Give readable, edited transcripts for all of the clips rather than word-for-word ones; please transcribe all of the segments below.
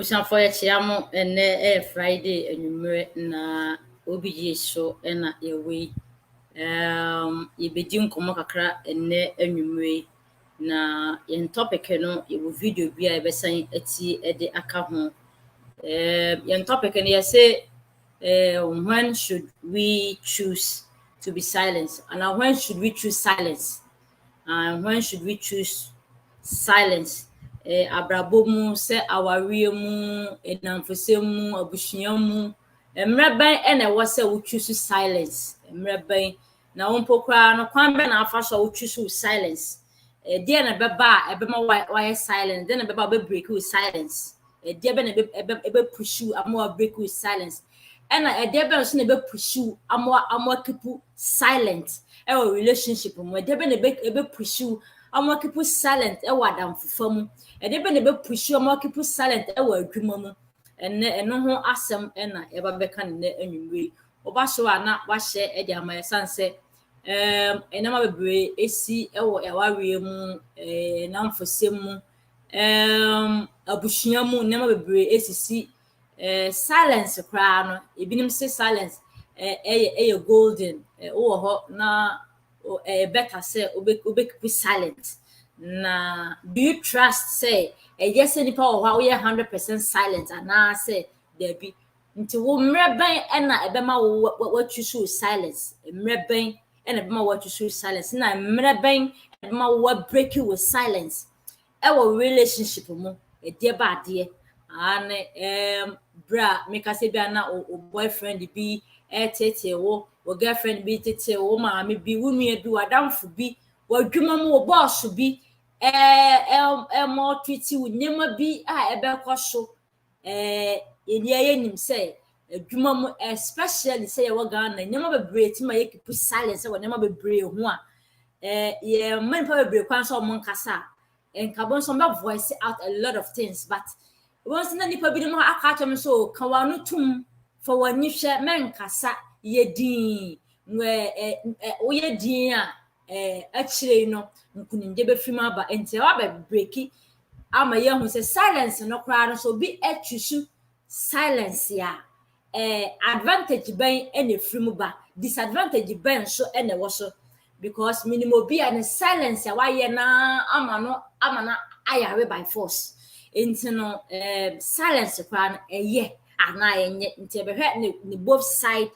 Abusanfo ya chiamo ene Friday enumere na obi ye so na yewe yebedi nkomo kakra ene enumere na yen topic no ye video bi a ebesan ati ede aka ho yen topic no ye say when should we choose to be silent, and when should we choose silence, and when should we choose silence? Abrabɔ mu sɛ awareɛ mu enamfosɛm mu abusua mu mmerɛ bɛn na ɛwɔ sɛ wo choose silence mmerɛ bɛn na wo mpo koraa no kwan bɛn na afa so wo choose silence deɛ na bɛba a ɛbɛma wayɛ silence deɛ na bɛba a break with silence deɛ bɛn na ɛbɛ push you ama break with silence ɛna deɛ bɛn so na ɛbɛ push you ama keep silent ɛwɔ relationship mu deɛ bɛn na ɛbɛ push you ama keep silent ɛwɔ adamfofa mu ɛde bɛ na bɛ push ama keep silent ɛwɔ adwuma mu ɛno ho asɛm ɛna ɛba bɛka ne anwumre oba so ana wahyɛ ɛde ama yɛsan sɛ ɛnama bebree esi ɛwɔ ɛwareɛ mu namfosɛm mu abusua mu ɛnama bebree esisi silence koraa no ebinim say silence ɛyɛ golden wɔ hɔ na better sɛ obe keep silent. Na do you trust say yes nipa wo ha wo 100% silent ana say there be nti wo mreben na ebema wo choose silence mreben na ebema wo choose silence na mreben ebema wo break you with silence wo relationship mu de ba de ane bra make say bia na o boyfriend bi tete wo girlfriend bi tete wo maame bi wo nua bi wadamfo bi wadwuma mu wo boss bi more treaty with nema bi a ebekọ so ye nim say adwuma mu especially say ye Ghana nema bebre ti ma ye keep silence we nema bebre ho a ye man pa bebre kwan so mo nkasa enkabon so be voice out a lot of things, but once na nipa bi no aka atom so ka wanu tum for wani hwe men kasa ye din we ye din a actually no nkuninde be film aba enti wa be breaki ama ye hu say silence no kra no so bi atwusu silence ya advantage ben ene film ba disadvantage ben so ene wo so because minimum bi an silence ya wa ye na ama na ayare by force enti no silence kra no eye ana enye enti be hwe ne both side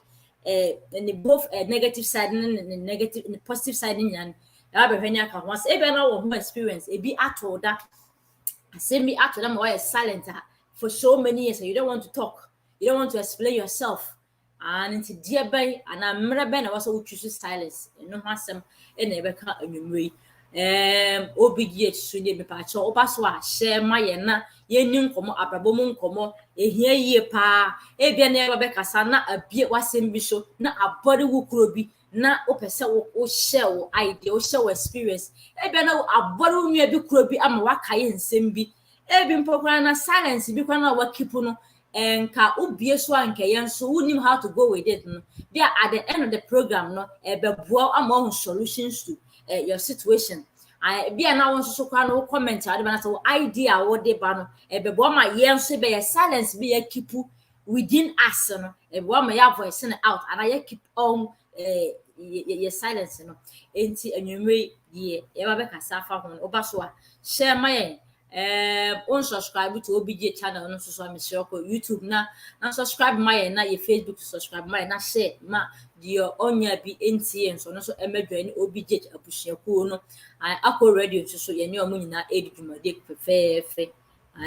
and the both negative side and negative and positive side in yan abehwanya ka once e be na wo experience e bi ato that same be ato them why silent for so many years, and you don't want to talk, you don't want to explain yourself, and into dear bay and I'm mreben was all choose silence no hasem e na ebeka anwumre obigye sunye be pa cho oba so a share my na ye nim komo abrabo mu nkomo ehia yie pa e bia na eba be kasa na abie wasem bi so na abode wukuro bi na opese wo share wo idea wo share wo experience e bia na abode nua bi kuro bi ama wakaye nsem bi e bi mpokra na silence bi kwa na wa keep no enka ubie so anka yen so unim how to go with it no bia at the end of the program no e be boa ama solutions to your situation. I be na won so kwa no comment ade ba na so idea wo de ba no e be bo ma ye nso be silence be ya keep within us no e bo ma ya voice no out and I keep on your silence no enti anwumre ye e ba be kasa fa ho oba so a share my unsubscribe to OBJ channel no so me share ko YouTube na subscribe my na your Facebook subscribe my na share ma dio onya bi NTN so no so emedwa ni OBJ abusuaku no akọ radio so ye ne omo nyina edwumade fefefe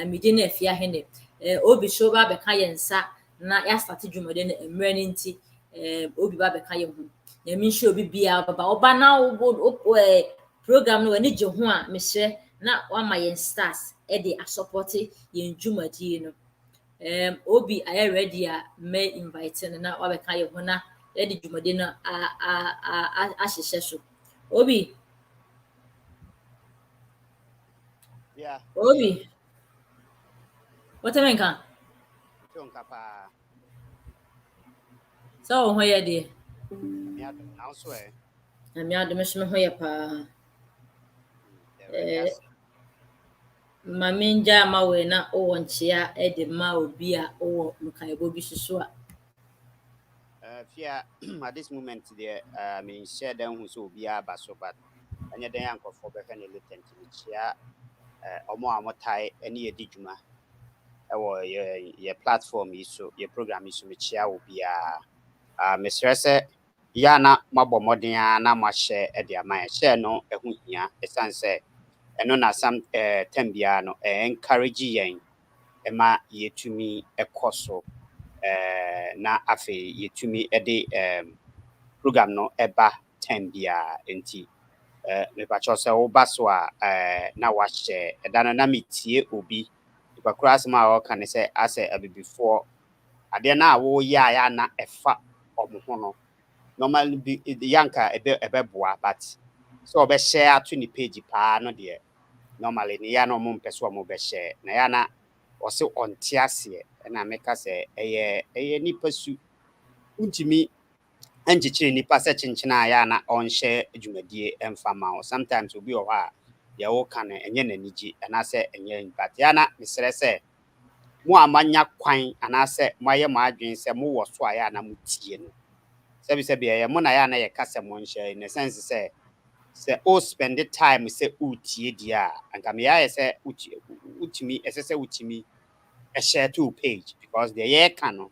me de na afia hene obi so ba be ka yensa na ya start dwumade na emre ni nti obi ba be ka ye ho na mi hwe obi bia baba oba na program no ani je ho a me hwe na wama yen stars de a support yen dwumadi no obi aye ready a me invite na wa be ka ye ho na de dwumadi no a hyehyɛ so obi yeah obi what am I kan pa so ho ye de ya now so na mi adom so ho ye pa Maminja mawena owonchia edema obia owo mkaebo bisusu a. Fear at this moment there, I mean, share them who so be a basso, but and yet the uncle for Becan latent in the chair, or more tie any diguma. Or your platform is so your program is so much will be Miss Resse. Yana mabo modern na ma share at their mind share no a hunya a sunset and on some tembiano encourage yen ema ye to me a coso na afe ye to me a day program no eba tembia enti me pa cho se wo baso a na wa share dana na metie obi ipa kras ma o kan se ase before ade na wo ya na efa omo ho no normally be yanka ebe boa but so obe share to ni page pa no de normally ni ya no mo mpese o mo be share na ya na o se onte ase na meka se eye nipa su untimi enchichiri nipa se chinchina ya na on share adwumadie emfama o sometimes obi o ha ya wo kan enye naniji na se enye but ya na mesere se mo amanya kwan anase mo aye mo adwen se mo wo so aya na mo tie no sebi ye mo na ya na ye kasa mo nhye in the sense se o spend the time se utie dia anka me ya se utimi se utimi a share to page because the ye kan no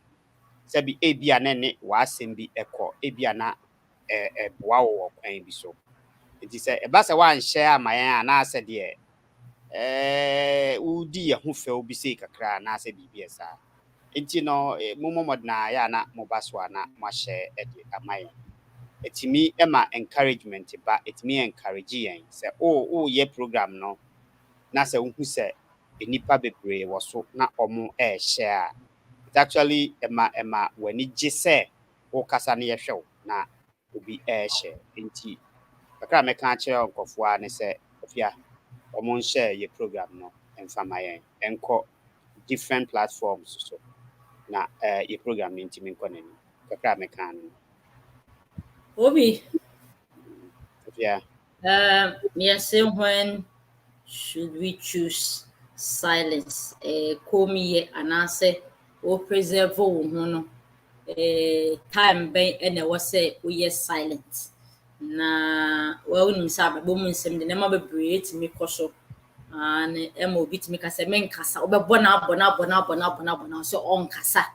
sebi ebia na ne wa asem bi ekọ ebia na boa wo kwan bi so nti se e ba se wan share amayan na ase de udi ye ho fe obi se kakra na ase bibia sa nti no momomod na ya na mobaso na ma share de amayan etimi ema encouragement ba etimi encourage yen se ye program no na se hu se enipa bebre wo so na omo share it actually ema wani gise wo kasa na ye hwew na obi share nti kakra me kan kire onkofo a ne se ofia omo share ye program no emfama yen enko different platforms so na ye program nti me nko nani kakra me kan no Obi, ofia yes, when should we choose silence? Komi anase o preserve wo no. Time ben and was say we yes silent. Na well nimsa ba bom nsem de na ma bebre timi koso. And emo bit me kasa men kasa obebo na abona so on kasa.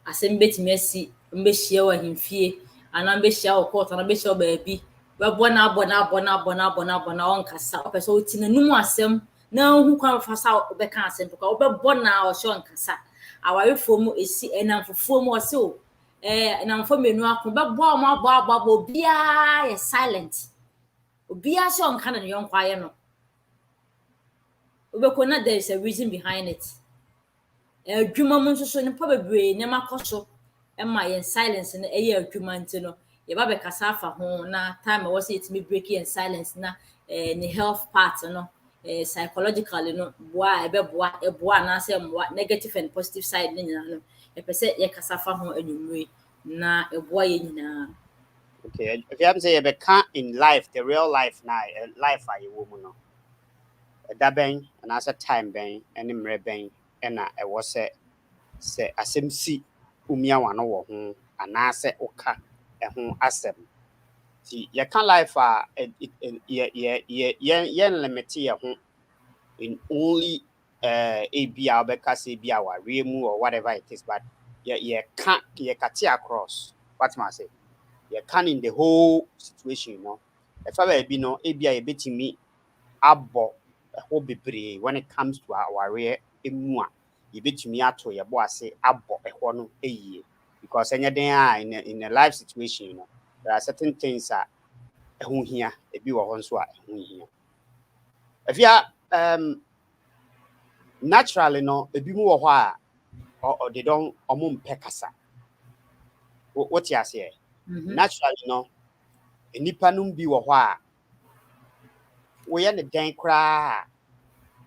Asem betimi asi mbehia wa himfie ana mbehia wo court ana mbehia wo baabi bebo na abona on kasa opeso oti na numu asem na hu kwa fasa obeka asem to kwa obebo na o so on kasa awarefo mu esi enamfofo mu o se o enamfo menu akọ bebo mo abo bia ye silent obia so on kana ne yonko aye no obeko na there is a reason behind it adwuma mu nso so ne pa bebre ne makoso ema yen silence na eye adwuma nti no ye ba be kasa afa ho na time was it me break in silence na ne health part no psychologically no boa boa na say boa negative and positive side ne nyina no e pese ye kasa afa ho anwumre na boa ye nyina. okay if you have say you be can in life the real life now life are you woman no da ben na asa time ben ene mre ben na e wo se asem si umia wano wo ho anase oka ho asem ti ye can life ye limit ye ho in only a bia obeka say bia wa remu or whatever it is but ye cut across what must say ye can in the whole situation you know if I be no e bia ye betimi abo ho bebre when it comes to our real emu a ye betimi ato ye bo ase abo ho no eyie because anything in a life situation you know there are certain things that ehun hia ebi wo ho nso a ehun hia afia naturally no ebi mu wo ho a they don't omum pekasa what you say naturally no enipa num bi wo ho a wo ye ne den kra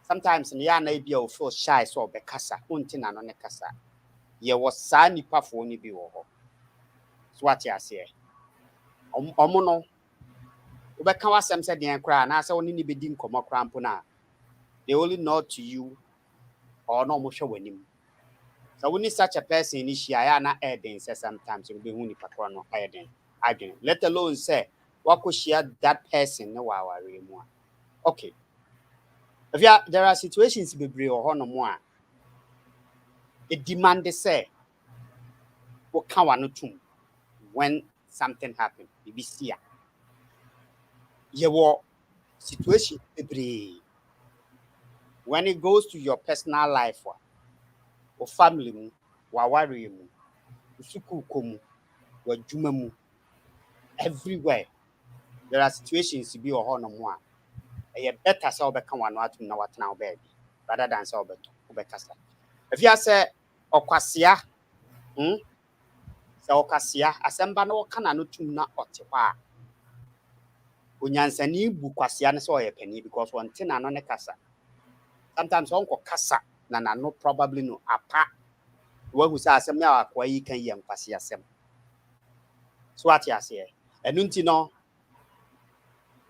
sometimes ne ya na ebi o feel shy so be kasa unti na no ne kasa ye wo sa nipa fo ni bi wo ho so what you say omo no wo be ka wasem se den kra na se woni ni be di nkomo kra mpo na they only nod to you or no more show him. So when is such a person in Shiana Eden says sometimes you'll be only patrón Eden. I didn't. Let alone say, what could share that person no hour anymore. Okay. If there are situations to be brave or no more, it demands say, what can one do when something happens? You see, your situation be when it goes to your personal life or family, or worry mu, suku komu, or jumamu, everywhere. There are situations to be or no more. A better so become one what know what now, baby, rather than so better. If you say, Okasia, so Okasia, Asamba no can not na otiwa. Unyansani bukwasia no so ye penny because one thing and on kasa. Sometimes uncle kasa na no probably no apa. One who says me akwa yi kan yem kwasia sem. So what you say? And no,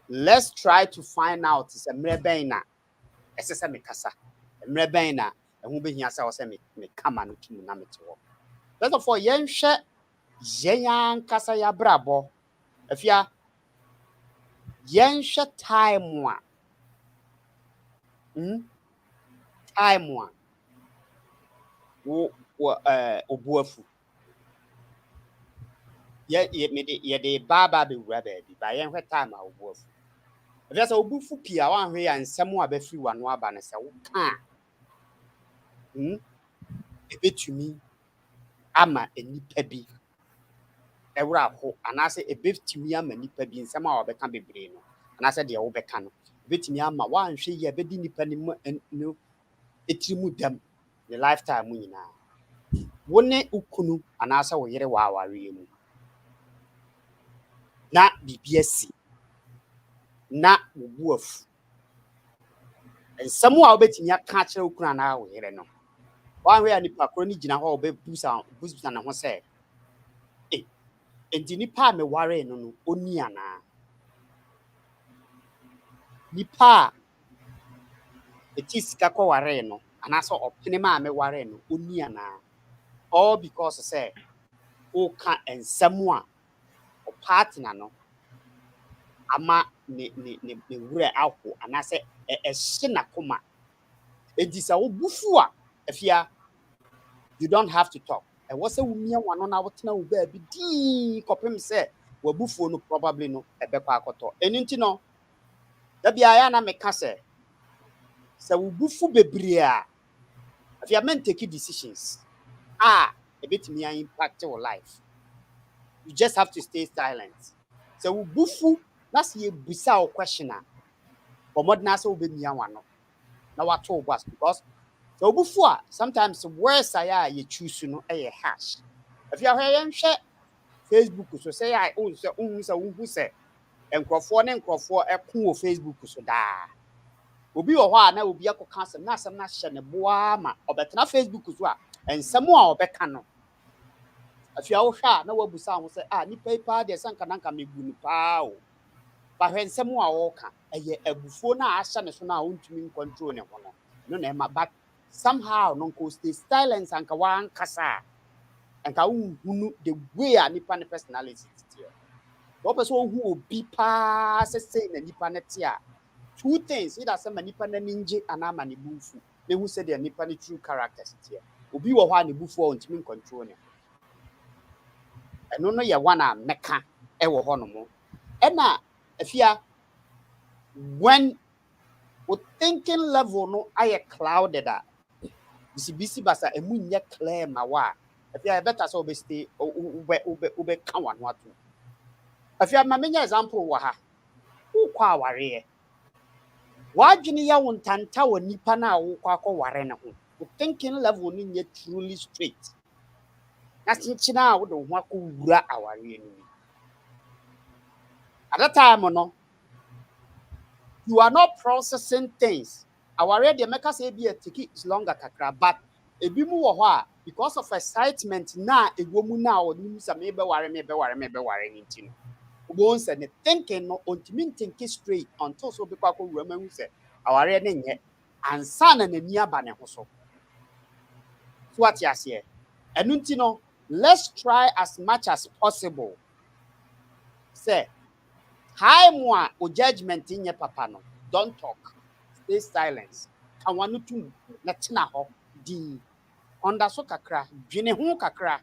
let's try to find out is a mrebena. Esese me kasa. Mrebena and who be here say me come and to na me to. First of all, yen hwe yen kasa ya brabo. If ya yen hwe time one. Time one. Obuafu. Ye de baba be wura baby. Ba yen hwe time a obuafu. If there's a obufu pia wan hwe ya nsem a be free wano aba ne se wo kan. Ebetumi ama enipa bi. Ewura ho anase ebetumi ama nipa bi nsem a obeka bebre no. Anase de wo beka no. Ebetumi ama wan hwe ye bedi nipa ni no etirimu dam the lifetime nyina. Wone ukunu anase wo yere wa aware mu. Na bibiasi na obuafu ensemu a obetimi aka kire ukunu na wo yere no wan hwe nipa kro ni gina ho obebusa na ho se enti nipa me ware no oni ana nipa etisika ko ware no anase opene ma me ware no oni ana all because say o ka ensemu a o partner no ama ne wure aho anase ehye na koma edisa obufu a afia you don't have to talk e wose wumia wano na wotena wo ba bi di kopem se wabufu no probably no ebekwa akoto eninti no da bia ya na meka se wubufu bebre a afia men take decisions ebetimi an impact your life. You just have to stay silent. So wubufu na se ye busa o question a bomodna se obemia wano na wato was because so before sometimes words you choose no harsh. If you are share Facebook so say I say enkrofo ne enkrofo ekon Facebook so da obi wo ho a na obi akoka asem na hye ne boa ma obetena Facebook so a ensem a obeka no afia wo hwa na wabusa ho say nipa pa de sanka nanka mebu ni pa o ba hwe ensem a wo ka eye abufo na ahye ne so na ontumi control ne ho no na ma but somehow no go stay silence and kawan kasa and ka hunu the way a nipa ne personality tie o person hu obi pa say na nipa ne tie a two things either say nipa na ninje anama ne bufu me hu say the nipa ne true characters tie obi wo ho a ne bufu o ntimi control ne eno no ye one a meka e wo ho no mo e na afia when we thinking level no aye clouded bisi basa emunye clear ma wa afia better so be stay ube kan wan watu afia ma menya example wa ha ukwa aware wadwene ya wontanta wa nipa na ukwa akọware ne ho thinking level ni nye truly straight na sinchina a wo do ho akọwura aware ni at that time no you are not processing things. Aware de make say be take is longer kakra but ebi mu wo ho a because of excitement na ewomu na oni sa me be ware ni ntino obo nse ne thinking no ontimi think straight until so be kwako wura mahu se aware ne nye ansa na n'ani aba ne ho so what you say enu nti no let's try as much as possible say hi mo o judgment in your papa no don't talk stay silent kan wanu tum na tena ho di onda so kakra dwene ho kakra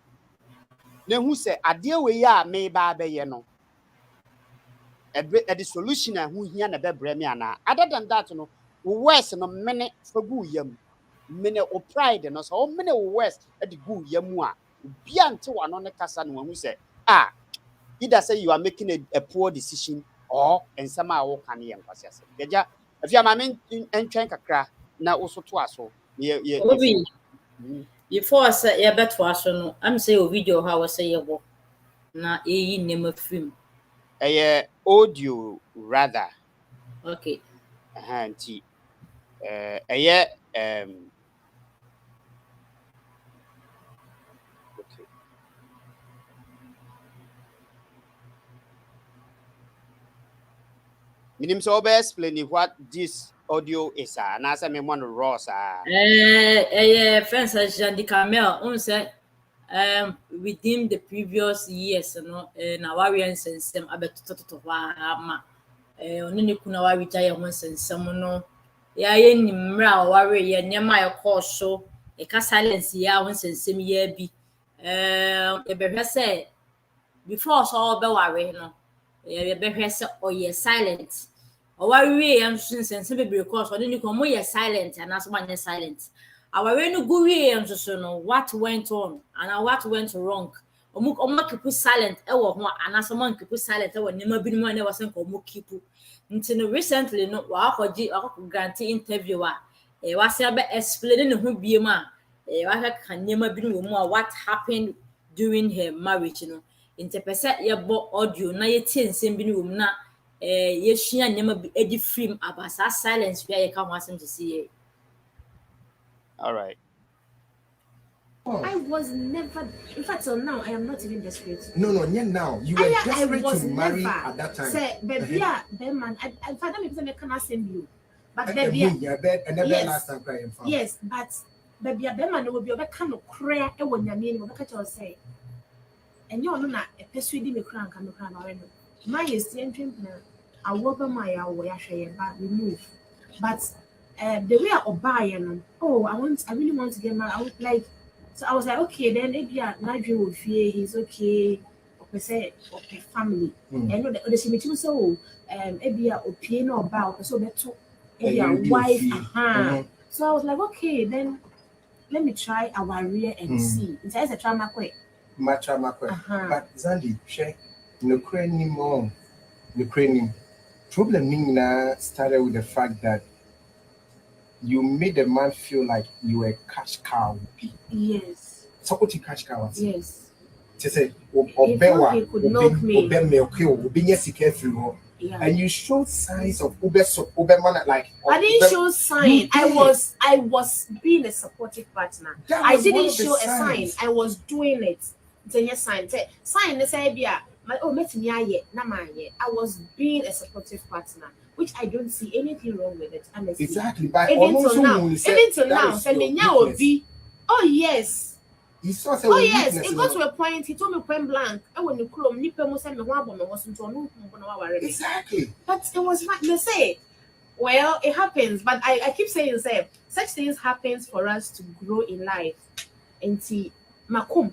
na hu se ade we ya me ba be ye no the solution a hu hia na be bre me ana other than that no worse no mene fagu yam mene o pride no so mene o worse e di gu yam a bia nte wano ne kasa no hu se either say you are making a poor decision or and somehow wo kan ye nkwase ase geja afia ma men entwen kakra na wo so to aso ye Obi before say ye beto aso no am say o video how we say ye bo na eyi nema film audio rather okay nti okay minim so be explain what this audio is and as me one raw friends Jean Camel on say within the previous years no na warrior sensem abetototo ma oni ne kuna wari gya ye ho sensem no ya ye nimra warrior ye nema ye call so e ka silence ya ho sensem ya bi e behwe say before so be warrior no e behwe say oye silent o warrior yan sensem be because oni ne ko mo ye silent and as man ye silent our no go yan so no what went on and what went wrong omo keep silent e wo ho anaso man keep silent e wo nema binum na was nko omo keep until recently no wa akọji grant interview was be explain ne ho biem wa ka nema binum mu what happened during her marriage no interpret ye bo audio na ye tie nsem binum na ye hua nema edi film abasa silence where ye ka ho asem to see. All right. I was never, in fact, till now, I am not even desperate. No, now. You were desperate to marry at that time. Say, baby, man, I father me say I cannot send you. But baby, yes, but baby, man will be a kind of prayer when you mean what you say. And you know, a persuade me crank and the crown already. My is the entrance. I work on my way, I share, but we move. But the way I buy, I really want to get married. I would like. So I was like, okay, then maybe my dream would fear he's okay, or say, okay, family. And the same so maybe a opinion or about so better, maybe a wife. So I was like, okay, then let me try our career and see. It's a trauma quick. But Zandi, check no crane more. The crane problem started with the fact that you made the man feel like you were a cash cow. Yes. So what you cash cow? Yes. She said, he could milk me. And you showed signs of Uber like. I didn't show sign. I was being a supportive partner. I didn't show a sign. I was doing it. Then sign. Sign. They say, I was being a supportive partner, which I don't see anything wrong with it. Honestly. Exactly. But even till now, oh yes. Oh yes, it got to a point. He told me point blank. When you clone, exactly. But it was like they say. Well, it happens, but I keep saying, say such things happens for us to grow in life. And see, makum.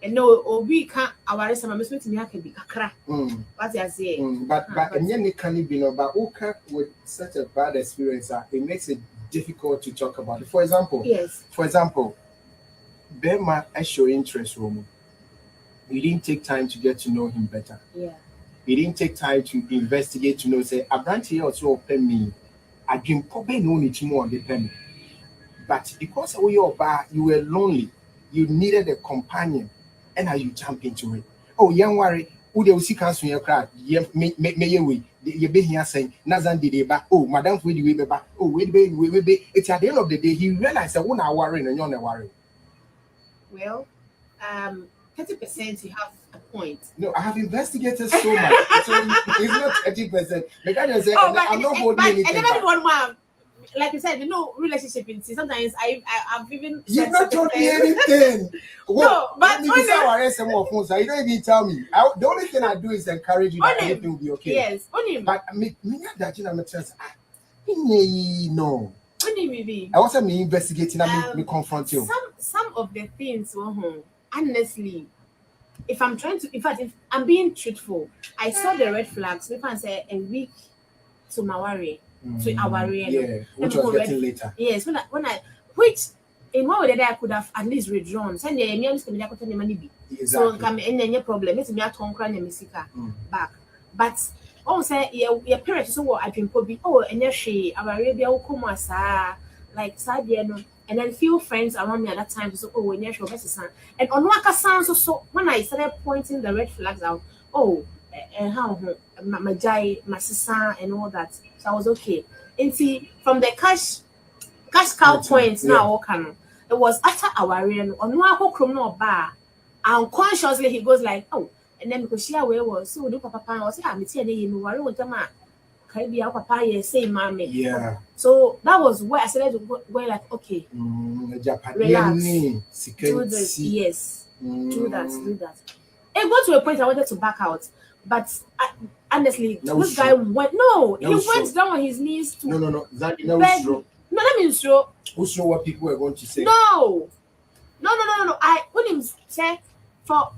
And no, we can't. Our rest of my mistake can be kakra. What I say. But and then it can be no. But okay, with such a bad experience, it makes it difficult to talk about it. For example, yes. For example. Bema as your interest, Romo. You didn't take time to get to know him better. Yeah. You didn't take time to investigate to know, say, a branch here also open me. I can probably know it more on the pen. But because of your bar, you were lonely. You needed a companion. And now you jump into it. Oh, young worry. Who they will see cancer in your crowd? May you be here saying, Nazan did it back. Oh, Madame, will you be back? Oh, wait. It's at the end of the day, he realized that one hour worrying and you're not worrying. Well, 30% you have a point. No, I have investigated so much. So it's not 30%. The guy said, I'm not holding anything. And then one like you said, relationship in sometimes I've even You've not told me anything. No, but you don't even tell me. The only thing I do is encourage you that everything will be okay. Yes, only. But me that I'm just no. Only I wasn't me investigating. Me confront you. Some of the things, honestly, if I'm being truthful, I saw the red flags. We can say a week to my worry. To our yeah, which was getting later. Yes, which in one way that I could have at least withdrawn. Send the emails to me, I could tell money be. So come in any problem. It's me at home crying and back. But say your parents so what I can be and yes she our Arabia will come as like sad and then few friends around me at that time so when you're sure son and on Waka sounds so when I started pointing the red flags out and how my jai, my sister and all that. So I was okay. And see from the cash cow points now it was after our real on one criminal bar unconsciously he goes like and then because she away was so do papa or say I'm you worry with them Caribbean papa say mommy. Yeah. So that was where I started to go like okay. Relax. Do this. Yes. Do that. It got to a point I wanted to back out. But honestly, this guy went went down on his knees to No. That was true. No, let me show. Who's sure what people were going to say? No. I wouldn't say for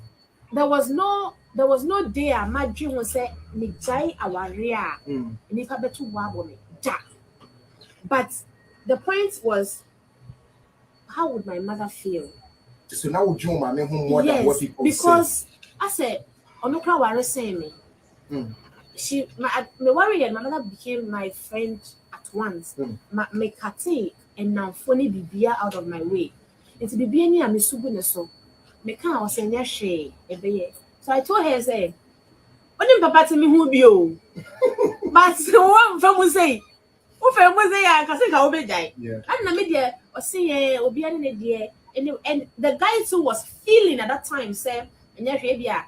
there was no day my dream was say me jai our rear and if I bet to wabble but the point was how would my mother feel? So now would you more than what people because say? I said Onokra were saying me. My worry and my mother became my friend at once. My kati and now funny bibia out of my way. It's bibiani and Misubu so. Me can't was saying she so I told her say, "What did Papa tell me who be you?" But one from say, "Who from say I can say how be die." And na me there or say obi ani there and the guy too was feeling at that time say, "Enya hwe bia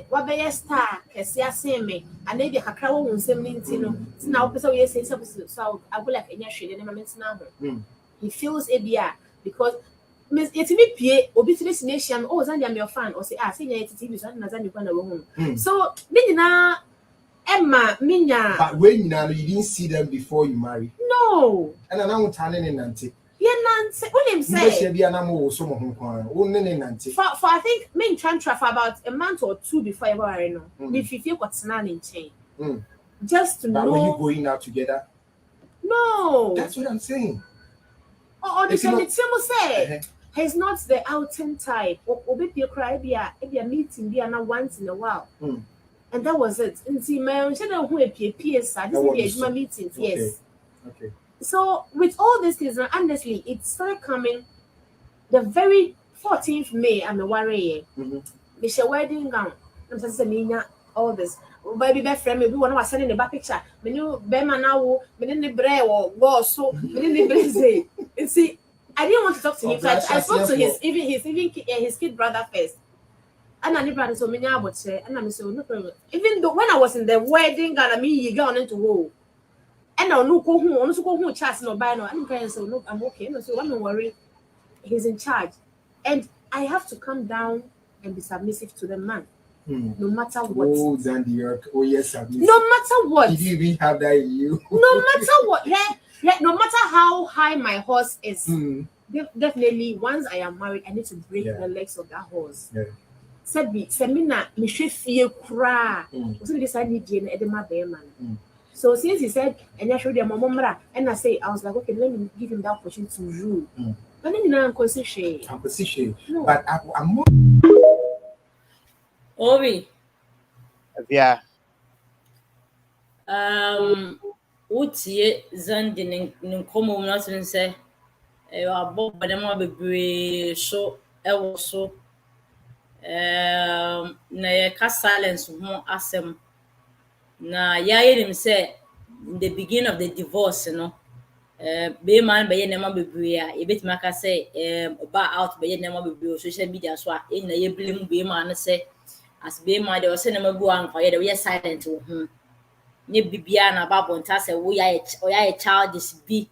what be star kesi asem me and maybe kakra wo nsem ni ntino ti na wo pese we say so I go like enya hwe de na me ntina ho." He feels bia because it's me pie obi tiri sination Zandi am your fan or say say nya TV so na Zandi kwa na wo hu so me nyina Emma minya but when you didn't see them before you married. No and I now turning in nante nante what him say bia na mo so mo ho kwan wo ne nante for I think me trying for about a month or two before I married no me fifie kwatena in chain just to know when you going out together. No, that's what I'm saying. The say he's not the outing type. Obi cry be a meeting be na once in a while. And that was it. And see, my own channel who appear this is my meetings. Yes. Okay. So with all these things, honestly, it started coming the very 14th May. I'm a warrior. Michelle wedding gown. I'm just saying all this. Baby best friend, maybe one was sending the back picture. Me knew Bema now, me didn't bread or go so me didn't say. And see, I didn't want to talk to him. So I spoke to his kid brother first. And I brother so many about say, and I'm so no problem. Even though when I was in the wedding, I mean you go on into hole. And I no go home, chance no buy no. I'm kind so no, I'm okay. No, so I'm not worried. He's in charge. And I have to come down and be submissive to the man. No matter what. Oh, Zandi, yes, no matter what. Did you even have that in you? No matter what. Yeah, no matter how high my horse is, definitely once I am married, I need to break the legs of that horse. Semina, me feel cry. So this I need Edema Bearman. So since he said, and I showed him Momra, and I was like, okay, let me give him that opportunity to rule. But then I'm considered. But I'm more. Obi. Yeah. Wotie Zandi nkomo mu na say abo badama bebre so ewo so na ye ka silence ho asem na yaye nim say in the beginning of the divorce be man be ye nema bebre a e betima ka say ba out be ye nema bebre social media so a na ye blame be man say as be man dey say nema bu an kwa ye dey silent ho nye bibia na babon ta say wo ya childish bi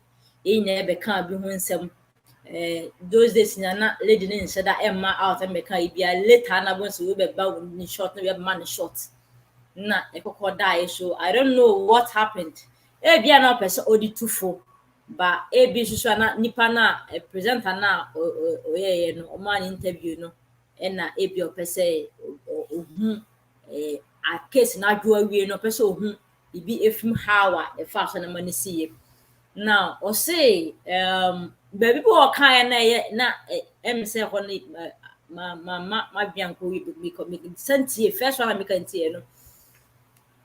ebe kan bi ho nsɛm those days na lady ne nhyɛ da ɛmma out ɛmɛka ibia later na bon so we be ba ni short na we be man short na ekoko die so I don't know what happened bia na person odi tufo ba bi so na nipa na presenter na oyeye no o man interview no na bi o pese ohun a case na adwo awie no pese ohun ibi efim how a fa so na mani siye now o say baby bo kan na say ho ma bianko wi because me sentie first one me kan tie no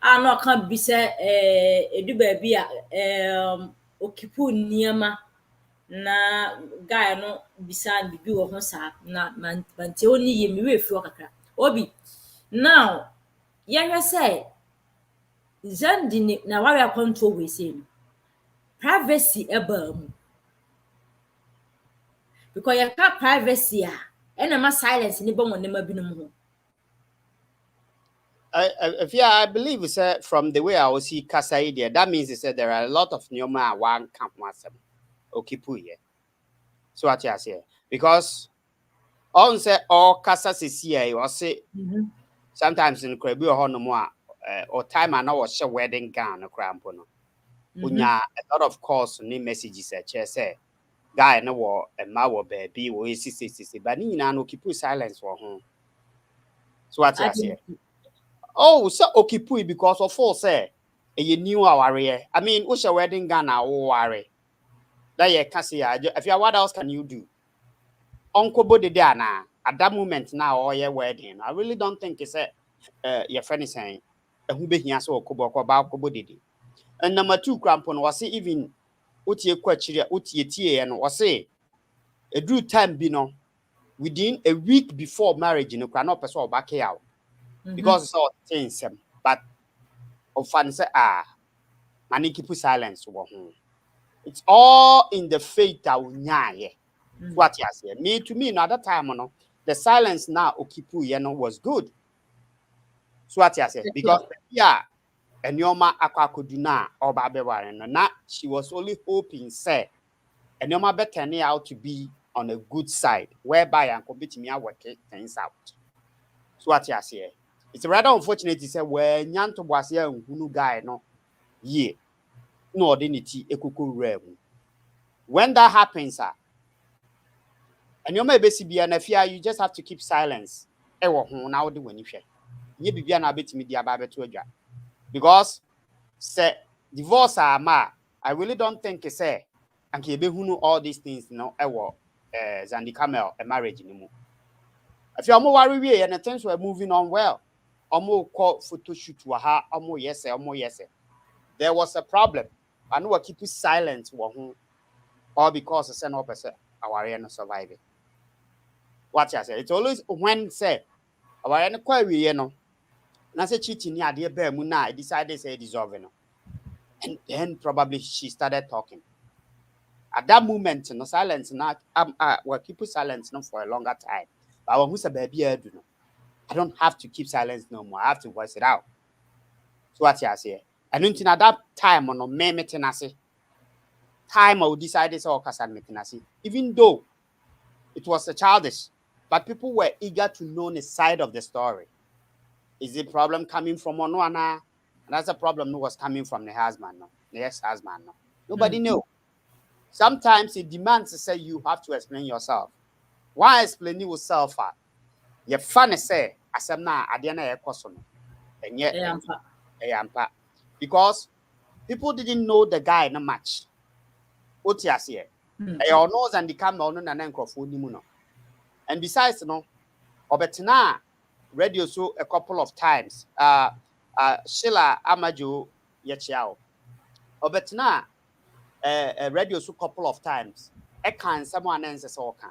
no kan bi se edu baby a okipu niema na guy no bisan bibi wo ho sa na mantie oni ye me we fu kakra obi now yanya say zandi na ware control we say no privacy ebam because you can't privacy and ma silence ni bon ne ma binum ho I believe it's from the way I will see kasa idea that means it said there are a lot of nyoma one camp masem okipu here so what you say because on say all kasa sisi you say sometimes in krebi or no more or time and our share wedding gown no crampo no unya a lot of calls ni messages say guy no wo ma wo baby wo sisi but ni na no okipu silence for home so what you say. Oh, so okipu because of all say a new aware. I mean, what's your wedding gown now? Worry. That you can see. If you what else can you do? Uncle Body Dana at that moment now or your wedding. I really don't think it's your friend is saying who be here so Koboko about Kobodi. And number 2, Crampon was even Uti Quachia, Uti and was say a due time bino within a week before marriage in a cranop or back out. Because it's all things, but of fun say mani keep silence. It's all in the faith that we what you say. Me to me, at that time, no, the silence now okipu was good. So what you say because and your ma akakuduna or babeware no she was only hoping say and your ma better out to be on a good side whereby and compete me work things out. So what you say. It's rather unfortunate to say when Nyanto was here who guy no ye no ordinity ekuku rem. When that happens, and you may be CBN you just have to keep silence. Ewo ho na odi wani hwe. Ye bibia na betimi dia ba beto adwa. Because say divorce ma I really don't think say anke ye be hunu all these things no ewo Zandi Camel a marriage ni mu. If you are more worry and things were moving on well. Omo call photo shoot waha omo yes. There was a problem. I know keep it silent or because the send up our no surviving. What I say, it's always when say our no query, you know. And I say cheating near dear bear muna, I decided say dissolving. And then probably she started talking. At that moment, no silence, not well keep it silent no for a longer time. But who's a baby I do know. I don't have to keep silence no more. I have to voice it out. So what you say? And until at that time on me metenasi, time I would decide this all kasan metenasi. Even though it was a childish, but people were eager to know the side of the story. Is the problem coming from one? And that's a problem that was coming from the husband, no, the ex-husband, no. Nobody knew. Sometimes it demands to say you have to explain yourself. Why explain yourself? Your funny say, asem na ade na ekoso no. Enye eyampa. Because people didn't know the guy no much. Oti ase. Eyo no Zandi Camel no na nkrofo ni mu no. And besides no, obetena radio so a couple of times. Sheila Amajo yechiao. Obetena radio so couple of times. E kan someone else so kan.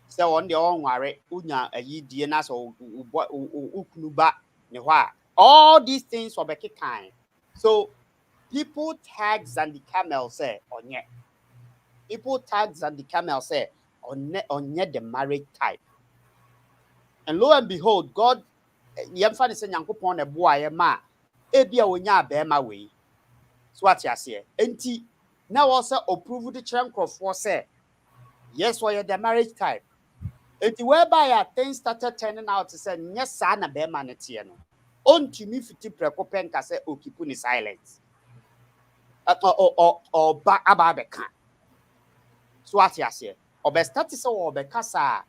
So on the own worry, unya a ye dienas or ukunuba newa. All these things were Becky kind. So people tag Zandi Camel say on yet. People tag Zandi Camel say on yet the married type. And lo and behold, God yemfa say Nyankopon e boa ye ma ebia wonya be ma we. So what you say? Enti Now also approve the chunk of force say yes for the marriage type. It whereby things started turning out to say yes sana be manete no. On to me fiti preko penka say okipu ni silence. Or ba ababeka. So what you say? Or be start to say or be kasa.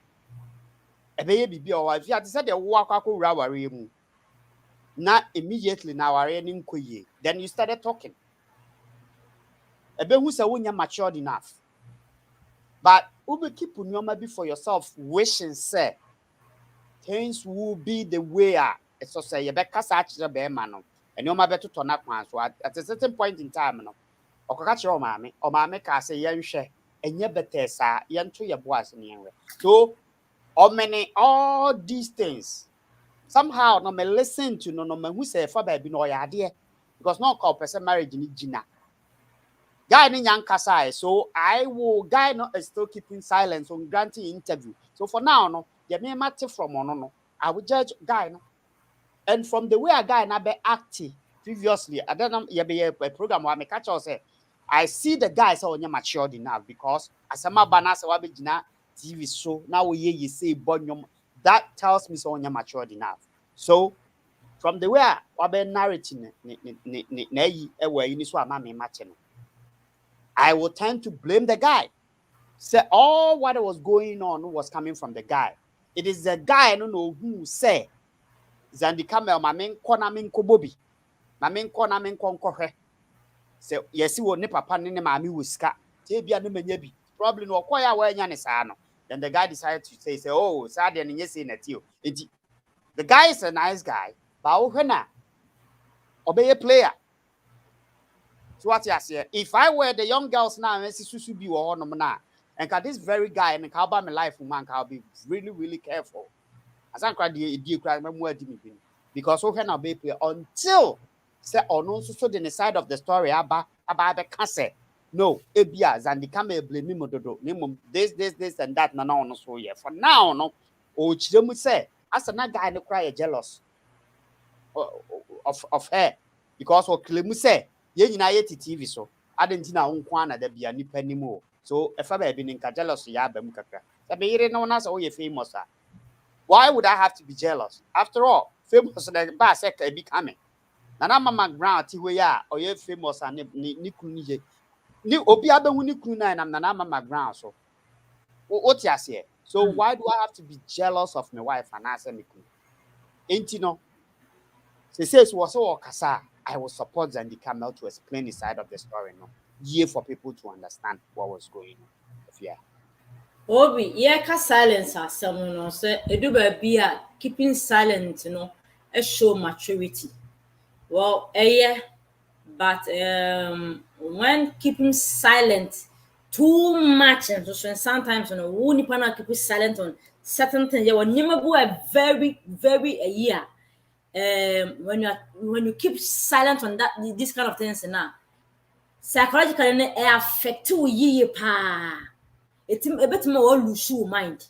Ebeye bibi or if you said the walk akura wari mu. Na immediately na wari ni nkoye. Then you started talking. Ebe who say when you matured enough. But ube keep nyoma be for yourself, wishing say things will be the way so say you be kasa achire be ma no. And nyoma be to turn up man. So at a certain point in time no. Okaka chire o maame ka say yenhwe enye better sa yento ye boas ne yenwe. So all these things somehow no me listen to no me who say for baby no yade because no call person marriage ni gina. Guy ni kasa, so I will guy no still keeping silence on granting interview. So for now, no, you may matter from no. I will judge guy no. And from the way a guy na be acting previously, I don't know you be a program where me catch us say I see the guy so on matured enough because as a bana se wa be gina TV show now we you say bonyom that tells me so on matured enough. So from the way I be narrating na yi e we ni so ama me match no. I will tend to blame the guy. Say all what was going on was coming from the guy. It is the guy no who say Zandi Kamel mamen kona min kobobi. Mamen kona min konkohwe. Say yes wo ne papa ne mami wuska. Te bia no manya bi. Probably no kwaya wa nya ne saa no. Then the guy decided to say oh sad de ne say na tio. The guy is a nice guy. Ba wo hwe na obey a player. So what you say? If I were the young girls now, and susu be or na, and this very guy and how about my life, man, I'll be really, really careful. As I cried, the cry, because we cannot be play until say or no so the side of the story about the cancer. No, ebia Zandi come blame me mododo. This and that. No, so yeah. For now, no. Oh, chidemu say as a guy no cry jealous of her because what claim say. Ye nyina ye TV so adentina nko ana da bia nipa nimo so efa ba bi nka jealous ya ba mu kakra se be yire no na so ye famous why would I have to be jealous after all famous the ba se ka bi coming na mama ground ti we ya o ye famous and ni kunu ye ni obi abehu ni kunu na mama ground so what you say so why do I have to be jealous of my wife and answer me kunu enti no se says was so kasa I will support Zandi Kamel to explain his side of the story, no, for people to understand what was going on. Yeah. Obi, yeah, silence as someone no say edu ba bia keeping silent, show maturity. Well, yeah, but when keeping silent too much, and so sometimes who nipa na keep silent on certain things, yeah, when you are very, very a year. When you keep silent on this kind of things now, psychologically it affect you pa. It a bit more lose your mind.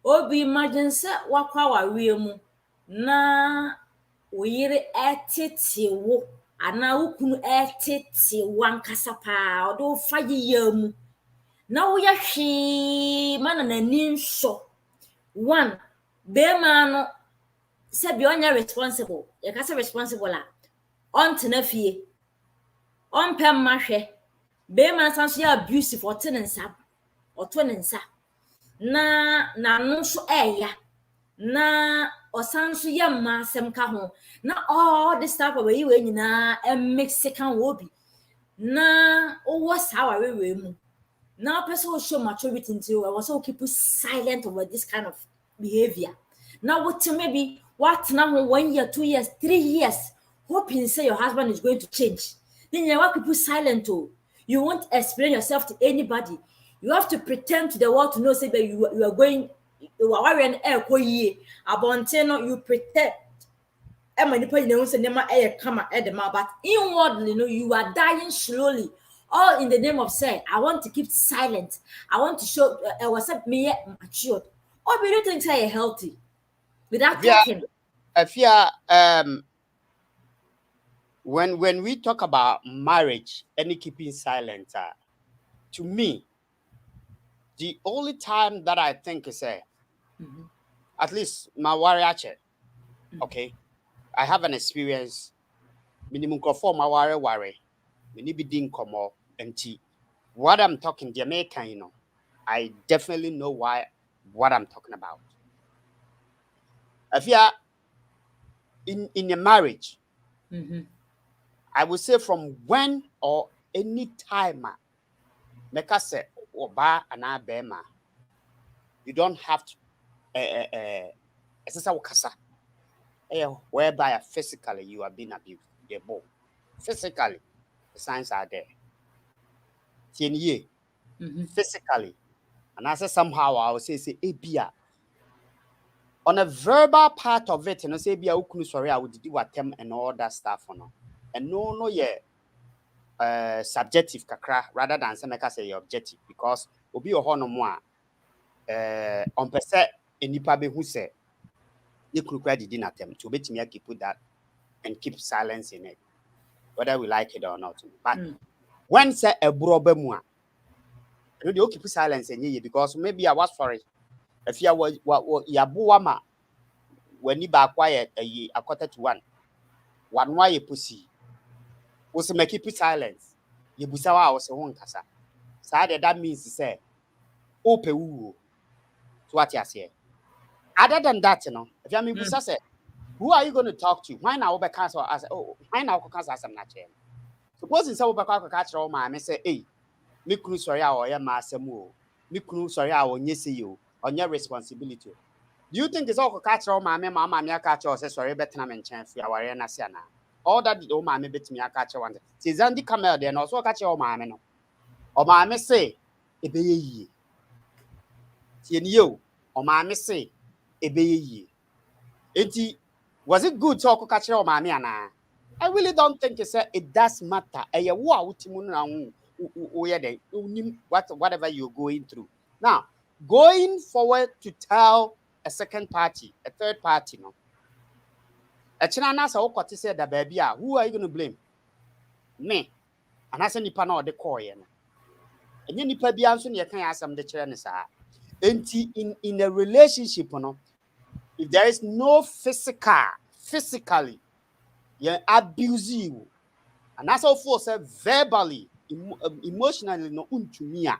Obi imagine say wakwa wawe mu na oyire etete wo ana ukunu etete wankasa pa odo fa yiyam na wo ya hwe mana nani nso one be ma no se bi onya responsible you can say responsible on tenafie on pem mahwe be man san so ya abusive or tenensa or tonensa na no so eya na osan so ya ma sem ka ho na all this stuff we yi we nyina Mexican wobi na owo sawa we mu na person show maturity until I was so keep silent over this kind of behavior. Now what maybe what now 1 year, 2 years, 3 years, hoping say your husband is going to change. Then you want people silent too. You won't explain yourself to anybody. You have to pretend to the world to know say that you are going you are wearing air abonteno you pretend but inwardly you are dying slowly. All in the name of say, I want to keep silent. I want to show what's up me matured. Or do you think say healthy without talking? If you when we talk about marriage and keeping silent, to me, the only time that I think is at least my warrior check. Okay, I have an experience. Minimum for my warrior. We need be doing come up and tea. What I'm talking Jamaican, you know, I definitely know what I'm talking about. If you are in a marriage, I would say from when or any time, make us say oba and abema, you don't have to whereby physically you are being abused. They're both physically, the signs are there. Physically, and I say somehow I would say ABA. On a verbal part of it, and I say, be a sorry, I would do attempt and all that stuff, and no, yeah, subjective kakra rather than say your objective because obi ohono mo on percent enipa be who say you could credit din attempt to bet me keep that and keep silence in it, whether we like it or not. But when say a brobe mu you keep silence in ye because maybe I was for it. If you were yabuama when you back quiet a quarter to one why you pussy was make keep silence. You busawa was a one cassa. So that means to say, open woo. So what you say? Other than that, you know, if you mean busa say, who are you going to talk to? Why now over cancel as why now cancel as I'm not here? Suppose in some over catch all my say, hey, me crew sorry or ya massamo, me crew sorry or nyesi you on your responsibility. Do you think it's all catch all my mamma me catch or say sorry better than chance for our Nasiana? All that the old mammy bit me a catch one. Tis Andy come out there and also catch all my men. Or my say, a be ye. You, or my say, a be ye. Was it good talk catch all my man? I really don't think it does matter. A wow, whatever you're going through. Now, going forward to tell a second party, a third party, no. A China so said that baby, who are you going to blame? Me. And I said, Nipa no the core. And you nipa be answering you can ask them the children. In a relationship, no, if there is no physically, you abuse you. And that's all for say verbally, emotionally, no untumia.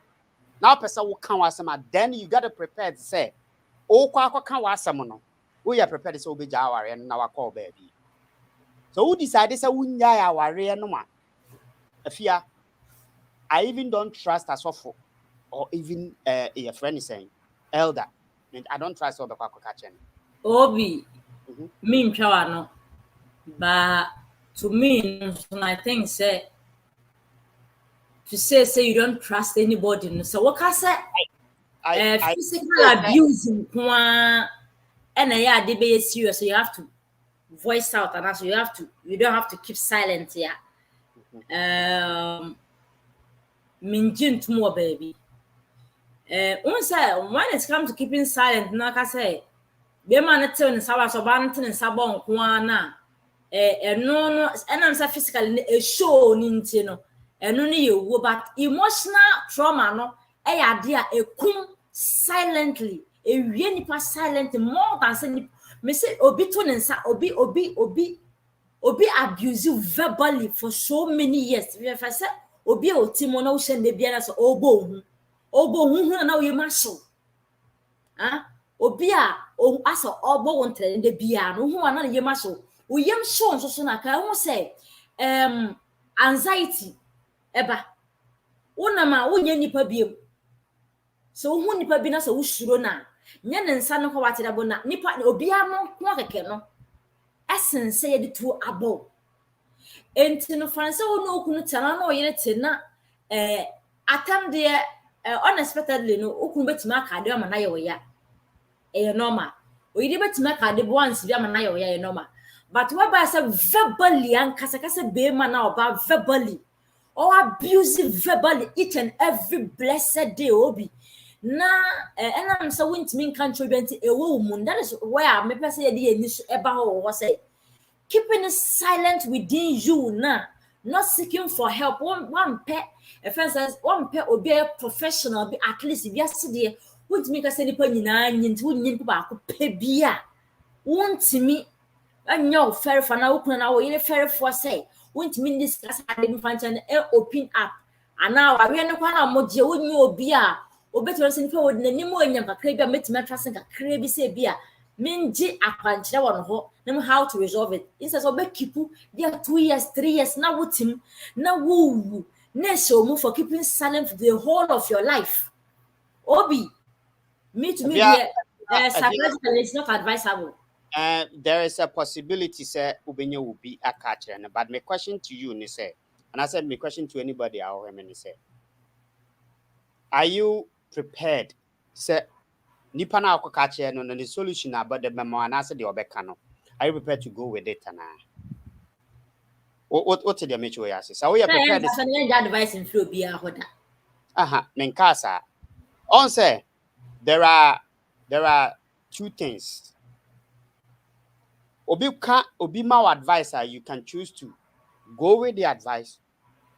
Now, person will come with some, then you got to prepare to say, oh, can was some no. We are prepared to say, be Jawari and now call baby. So, who decided to win our real no man? If you are, I even don't trust as awful, or even a friend is saying, elder. And I don't trust all the catching. Obi, me no, but to me, I think say to say you don't trust anybody. So what can I say? Physical abuse and they be serious. So you have to voice out, and also you don't have to keep silent here. Minjin to more baby. When it comes to keeping silent, like I say, be man telling Sabah so banting and Sabon Kwana. No, and I'm physically a show nintino, and only you, but emotional trauma, no, idea a kum silently, a really pass silent more than saying, me say, obi abusive verbally for so many years. If I say, obi o timono shen de biana so obo now you muscle. Obia o aso obo wontre de bia no hu ana ye muscle. We yam show so na ka won say anxiety eba wona ma wonya nipa biem so hu nipa bi na so wo shuro na nya ne nsa no ko wate da bo na nipa obia mo ko keke no essence ye de to abo enti no fanse wo no okunu tana na oyere tena atam de unexpectedly no okunu betima ka de ma na ye wo ya normal oyire betima ka de bo once bi ma na ye wo ya normal. But what by say verbally and kasa be man now about verbally or abusive verbally each and every blessed day obi na and I'm so wint mean country 20 a woman that is where me person dey ni eba ho say keeping it silent within you now, not seeking for help. One pet, a friend says, one pet will be a professional, be at least if you see there, wouldn't make us any penny nine into pay beer. Won't me, and no fair for now, open our in a fair for say, won't mean this class I didn't find an open up. And now I ran upon a mojo, wouldn't you beer, or better than forward the Nemo and Yamka Crabia met mattress and a crabby say beer. Minji apanchira one ho them how to resolve it. Instead of keep there 2 years, 3 years now with him now woo next move for keeping silent for the whole of your life. Obi, me to me, psychologically it's not advisable. There is a possibility, sir, Ubenya will be a catcher. But my question to you, Nise, and I said my question to anybody I women say, are you prepared, sir? Nipa na catcher no the solution about the memo and answer the obekano. Are you prepared to go with it? What did you make your asses? So we are prepared to advice in flow be a hoda. Nenkasa. On say there are 2 things. Obi my advisor, you can choose to go with the advice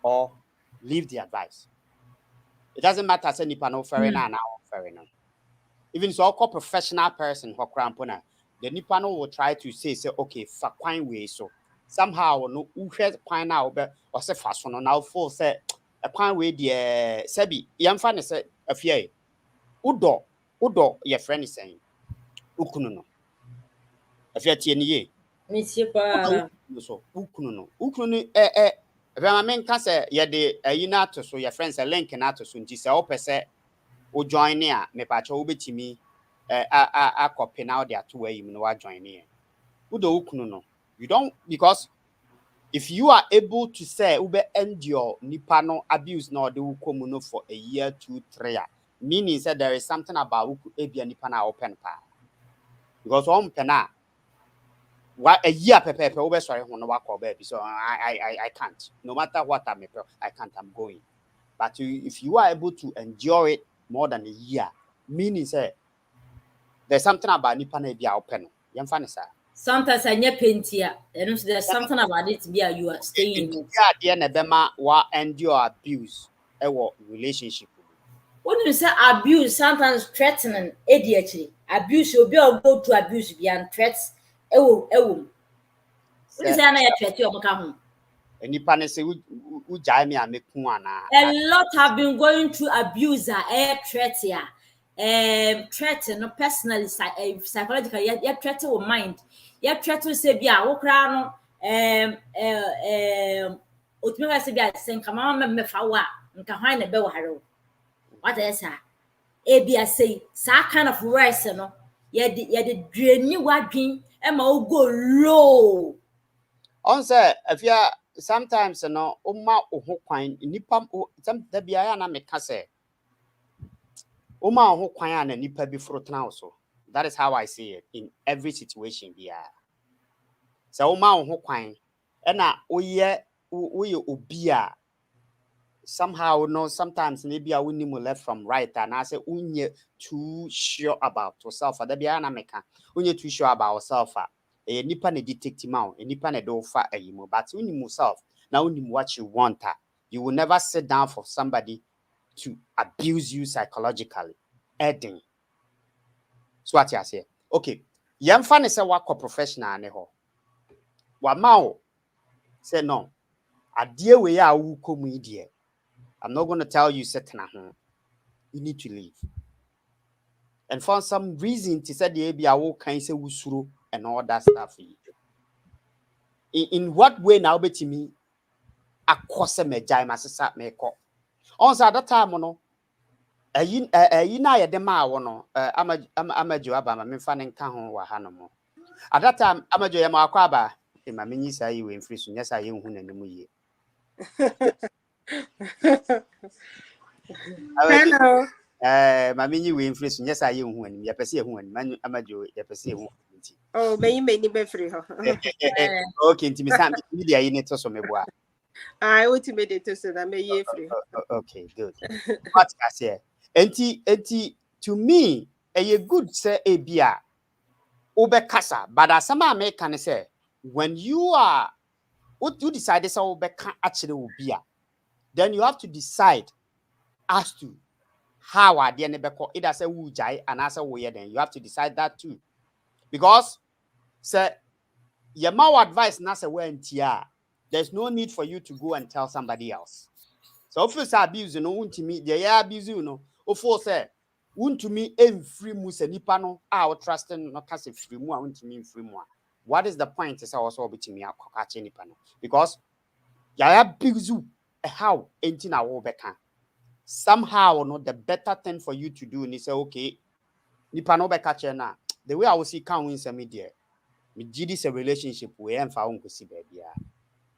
or leave the advice. It doesn't matter say nipa no fair na fair no. Even so called professional person who crampona, the nipa no will try to say okay, for quine way so somehow no uhe quine now or say fast one now full say a quine way the sebi yam fan say a fear udo your friend is saying ukuno a fear tieni Monsieur Pa so ukuno men can say ye de yina to so your friends a link na to so nti say opese o join here me pa cho obetimi a copy now there to where you know join here udo ukunu no you don't, because if you are able to say ube end your nipa no abuse no de ukomu no for a year 2 3 meaning said there is something about uku ebia nipa na open pa, because one pena what a year pepe ube sorry ho no wako baby, so I can't, no matter what I can't, I'm going. But if you are able to endure it more than a year, meaning say there's something about nipa na bia open. Yam fan sir. Sometimes I near paintia, and there's something about it be you are staying. Yeah, na bema wa endure abuse relationship. When you say abuse, sometimes threatening, ADHD, abuse will be or go to abuse beyond threats. When you say I threat you, nipa na say u jai me ameku ana. A lot have been going through abuser, threat here. Threat no personally psychologically you threat to mind, you threat to say bia wo kra no otumi say bia sen kama me fa wa nka hwan na be wo hare what is that e bia say sa kind of words no you the drani wadwen e ma wo go low on say if you sometimes no o ma o ho kwan nipa some da bia ya na me ka say Oma ho kwan na nipa bi frotna so. That is how I see it in every situation bia. So oma ho kwan na oye obi a somehow no sometimes maybe a woni mo left from right and I say unye too sure about yourself. That bia na meka. Unye too sure about yourself. E nipa na detect ma e nipa na do fa ayimo, but unni yourself. Na unni what you want. You will never sit down for somebody to abuse you psychologically. Adding. So what you say? Okay. Yam fan is a work professional neho. Wamao say no. A dear way I will come dear. I'm not going to tell you certain home. You need to leave. And for some reason, to say the ABI will kind say usuru and all that stuff. In what way now bet me? A course me jai masasa me ko. Also at that time, no. You na ya dema wono amajo aba ma memfa ne nka ho wa ha no mo. At that time amajo ya ma akwa aba e ma menyi sa yi we mfiri so nya sa ye hu na nemu ye. Hello. Ma menyi we mfiri so nya sa ye hu anim ya pese ye hu anim amajo ya pese ye hu nti. Oh me be free ho. Okay nti mi sa mi dia yi ne to so meboa. I ultimate to say that me ye free. Okay, good. What I say? Enti to me, a good say a bia ube kasa, but as some American say, when you are what you decide is how actually will be, then you have to decide as to how are the nebeko either say wujai and answer we then you have to decide that too. Because say your more advice na say when there's no need for you to go and tell somebody else. So if you say abuse no want to me the abuse you know of say want to me free mu se nipa no a trusting no ka se free mu a want to me free mu. What is the point is also be to me akwache nipa no because ya abuse how enti na wo beka somehow no the better thing for you to do is say okay nipa no beka che na the way I will see can win some media me this a relationship we am fa won si baby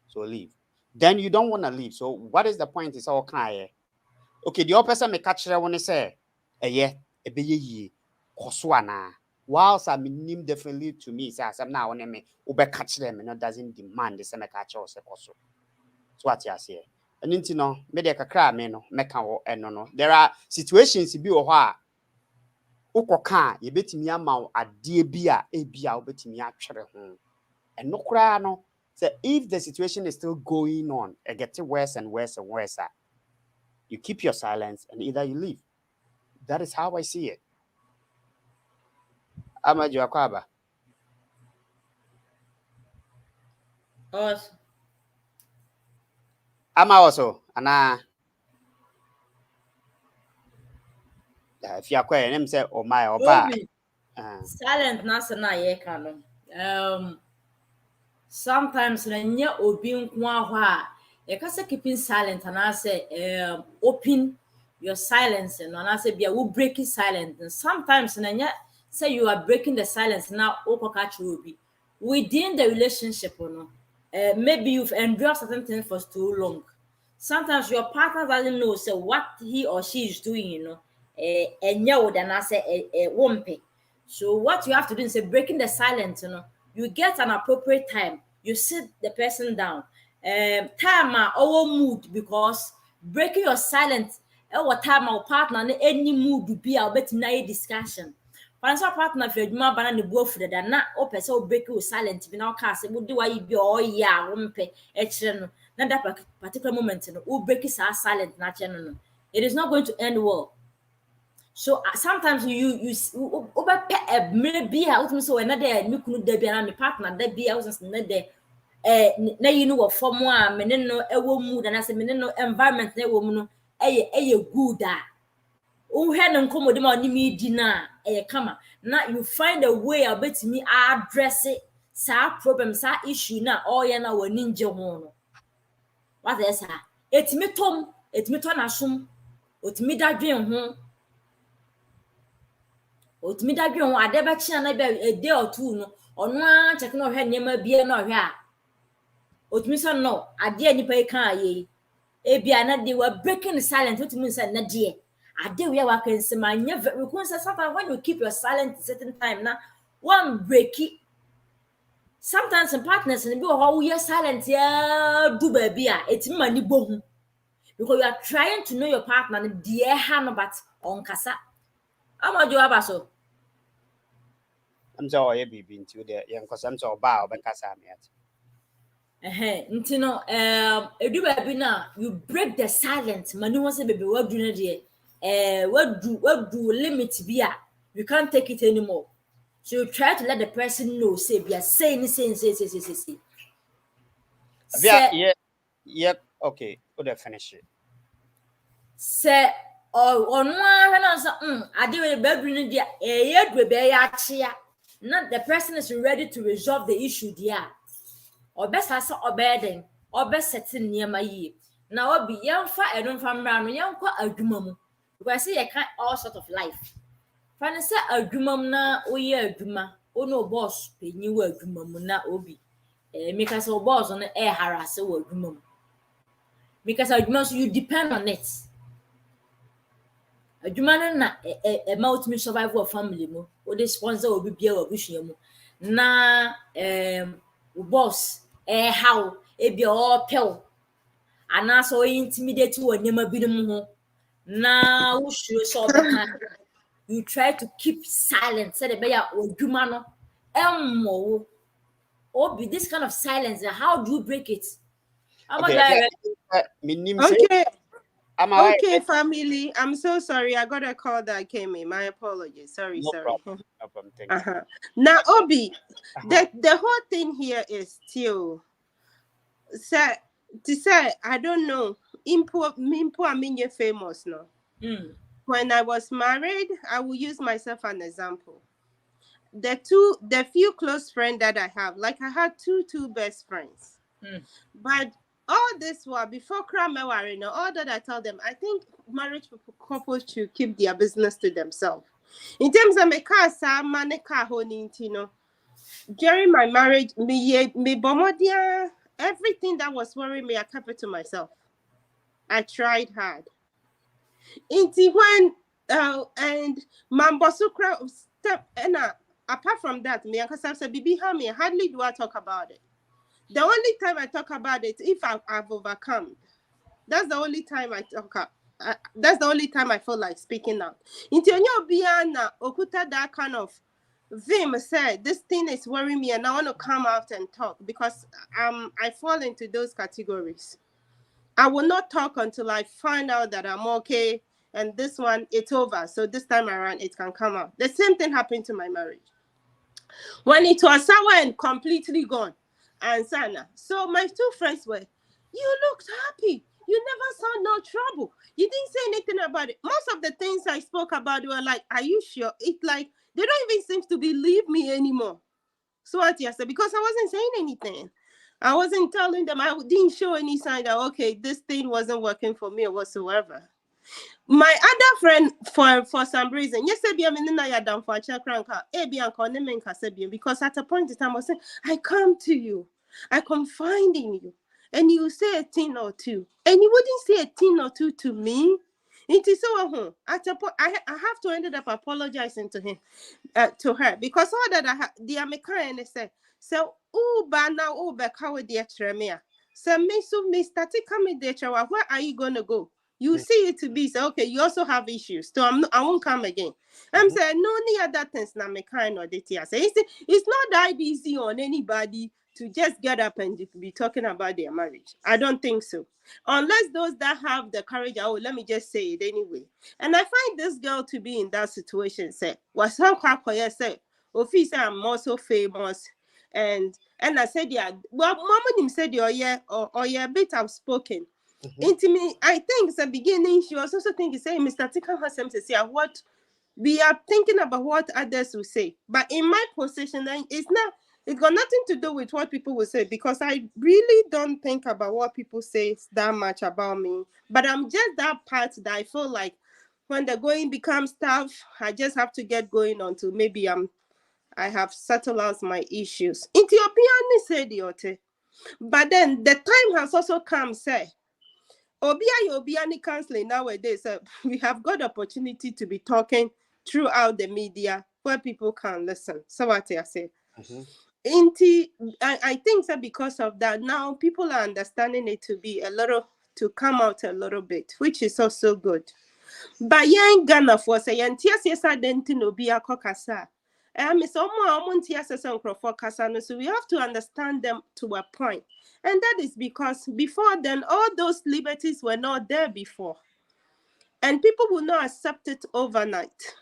so leave then you don't want to leave so what is the point is all kind okay the other person me catch there when say yeah e be ye koso ana whilst I mean definitely to me say asem na won me we be catch them no doesn't demand the same catch or say koso so what you say and into no me de kakra me no meka wo eno no there are situations bi wo ho a ukoka ye betimi ama ade bi a ebia wo betimi atwere ho eno kra no say if the situation is still going on it gets worse and worse and worse you keep your silence and either you leave. That is how I see it. Amaju akwaba Us. ama also ana if you akwa nem say o my oba Silent nasa na ye kano. Sometimes na nye obi nko ahwa a ye kasa keeping silent and I say open your silence and I say bia we break silence and sometimes na nye say you are breaking the silence now okoka obi within the relationship no maybe you've endured certain things for too long. Sometimes your partner doesn't know say what he or she is doing, you know. So what you have to do is say breaking the silence, you know. You get an appropriate time. You sit the person down. Time our mood because breaking your silence. Our time our partner any mood to be a bit nice discussion. Financial partner if you banana the both for that na open so break you silent. Be now cast would do why you be oh yeah wumpe no. Now that particular moment no break is silent na no. It is not going to end well. So sometimes you maybe I was so another me kunu dey be na me partner dey be I was na dey na you know what form one me no ewo mood and I say me no environment na ewo mu no eye good no nkomode ma oni me di na kama na you find a way about me address it sa problem sa issue na all ya na wani nje ho no what is that etimi to na som otimi dadwen ho ade ba chia na be a day or two no ono a check no hwe nyema bia na hwe a otimi so no ade ani pa kan aye e bia na dey were breaking silence otimi say na de ade we wa kan se manya we kun say sometimes when you keep your silence certain time na one break it sometimes in partners and be how we are silent ya do baby a etimi mani bohu because you are trying to know your partner and dear hand but on kasa amaju abaso I'm so ye bibi nti de ye nkosa am so ba obekasa me at nti no edu baby na you break the silence mani won say baby what do na de what do limit be a you can't take it anymore. So you try to let the person know, say, be a say. Yeah, okay, we'll finish it. Say, or no, I did a bedroom, dear, yet we be a cheer. Not the person is ready to resolve the issue, dear. Or best I saw a bedding, or best setting near my year. Now I'll be young fat, I don't find round young quite a dumb. Because I see I can't all sort of life. Fana say adwuma na oye adwuma ono boss pe nyi wa adwuma mu na obi make say boss no harass wa adwuma mu because adwuma so you depend on it adwuma na amount me survive for family mu o dey sponsor obi bia wa bushia mu na boss how e bia o pel ana so intimidate wa nyama bi mu ho na wo sure so be you try to keep silent. Say the beya odwuma no emmo Obi, this kind of silence, how do you break it? I'm a Okay, guy. Okay. I'm all right. Okay, family. I'm so sorry. I got a call that came in. My apologies. Sorry. No problem. No problem. Thank you. Uh-huh. Now, Obi, the whole thing here is still, sir, to say, I don't know, I mean, you're famous now. When I was married, I will use myself as an example. The few close friends that I have, like I had two best friends. But all this while, before Kramewa, all that I tell them, I think marriage couples should keep their business to themselves. In terms of my car, during my marriage, everything that was worrying me, I kept it to myself. I tried hard. Until when and Mambosukra step and apart from that, me and Kasam said, Bibi Hami, hardly do I talk about it. The only time I talk about it, if I've overcome, that's the only time I talk. That's the only time I feel like speaking out. Until you be okuta that kind of Vim said, this thing is worrying me, and I want to come out and talk because I fall into those categories. I will not talk until I find out that I'm okay, and this one it's over. So this time around, it can come out. The same thing happened to my marriage. When it was sour and completely gone. And Sana. So my two friends were, you looked happy. You never saw no trouble. You didn't say anything about it. Most of the things I spoke about were like, are you sure? It's like, they don't even seem to believe me anymore. So what I said, because I wasn't saying anything. I wasn't telling them, I didn't show any sign that, okay, this thing wasn't working for me or whatsoever. My other friend, for some reason, because at a point in time I was saying, I come to you, I confide in you, and you say a thing or two, and you wouldn't say a thing or two to me. It is so at a point I have to end up apologizing to him, to her, because all that I have the American said, so but now back how the extra mea. So me started coming there, where are you gonna go? You see it to be so okay. You also have issues, so I won't come again. I'm saying no any other things na me kind of data. It's not that easy on anybody to just get up and be talking about their marriage. I don't think so, unless those that have the courage. Oh, let me just say it anyway. And I find this girl to be in that situation. Say, was how quiet say, officer, I'm also famous, and I said, yeah, well, Mama said you're a bit outspoken. Into me, I think it's the beginning. She was also thinking, say, Mr. Tika has to say what we are thinking about what others will say. But in my position, it's got nothing to do with what people will say, because I really don't think about what people say that much about me. But I'm just that part that I feel like when the going becomes tough, I just have to get going until maybe I have settled out my issues. Ethiopian said the but then the time has also come, say. Obiani counseling nowadays, we have got opportunity to be talking throughout the media where people can listen. So what I say. I think that because of that, now people are understanding it to come out a little bit, which is also good. But yeah, Ghana for say, and yes, I didn't know be a cocasa. So we have to understand them to a point. And that is because before then, all those liberties were not there before. And people will not accept it overnight.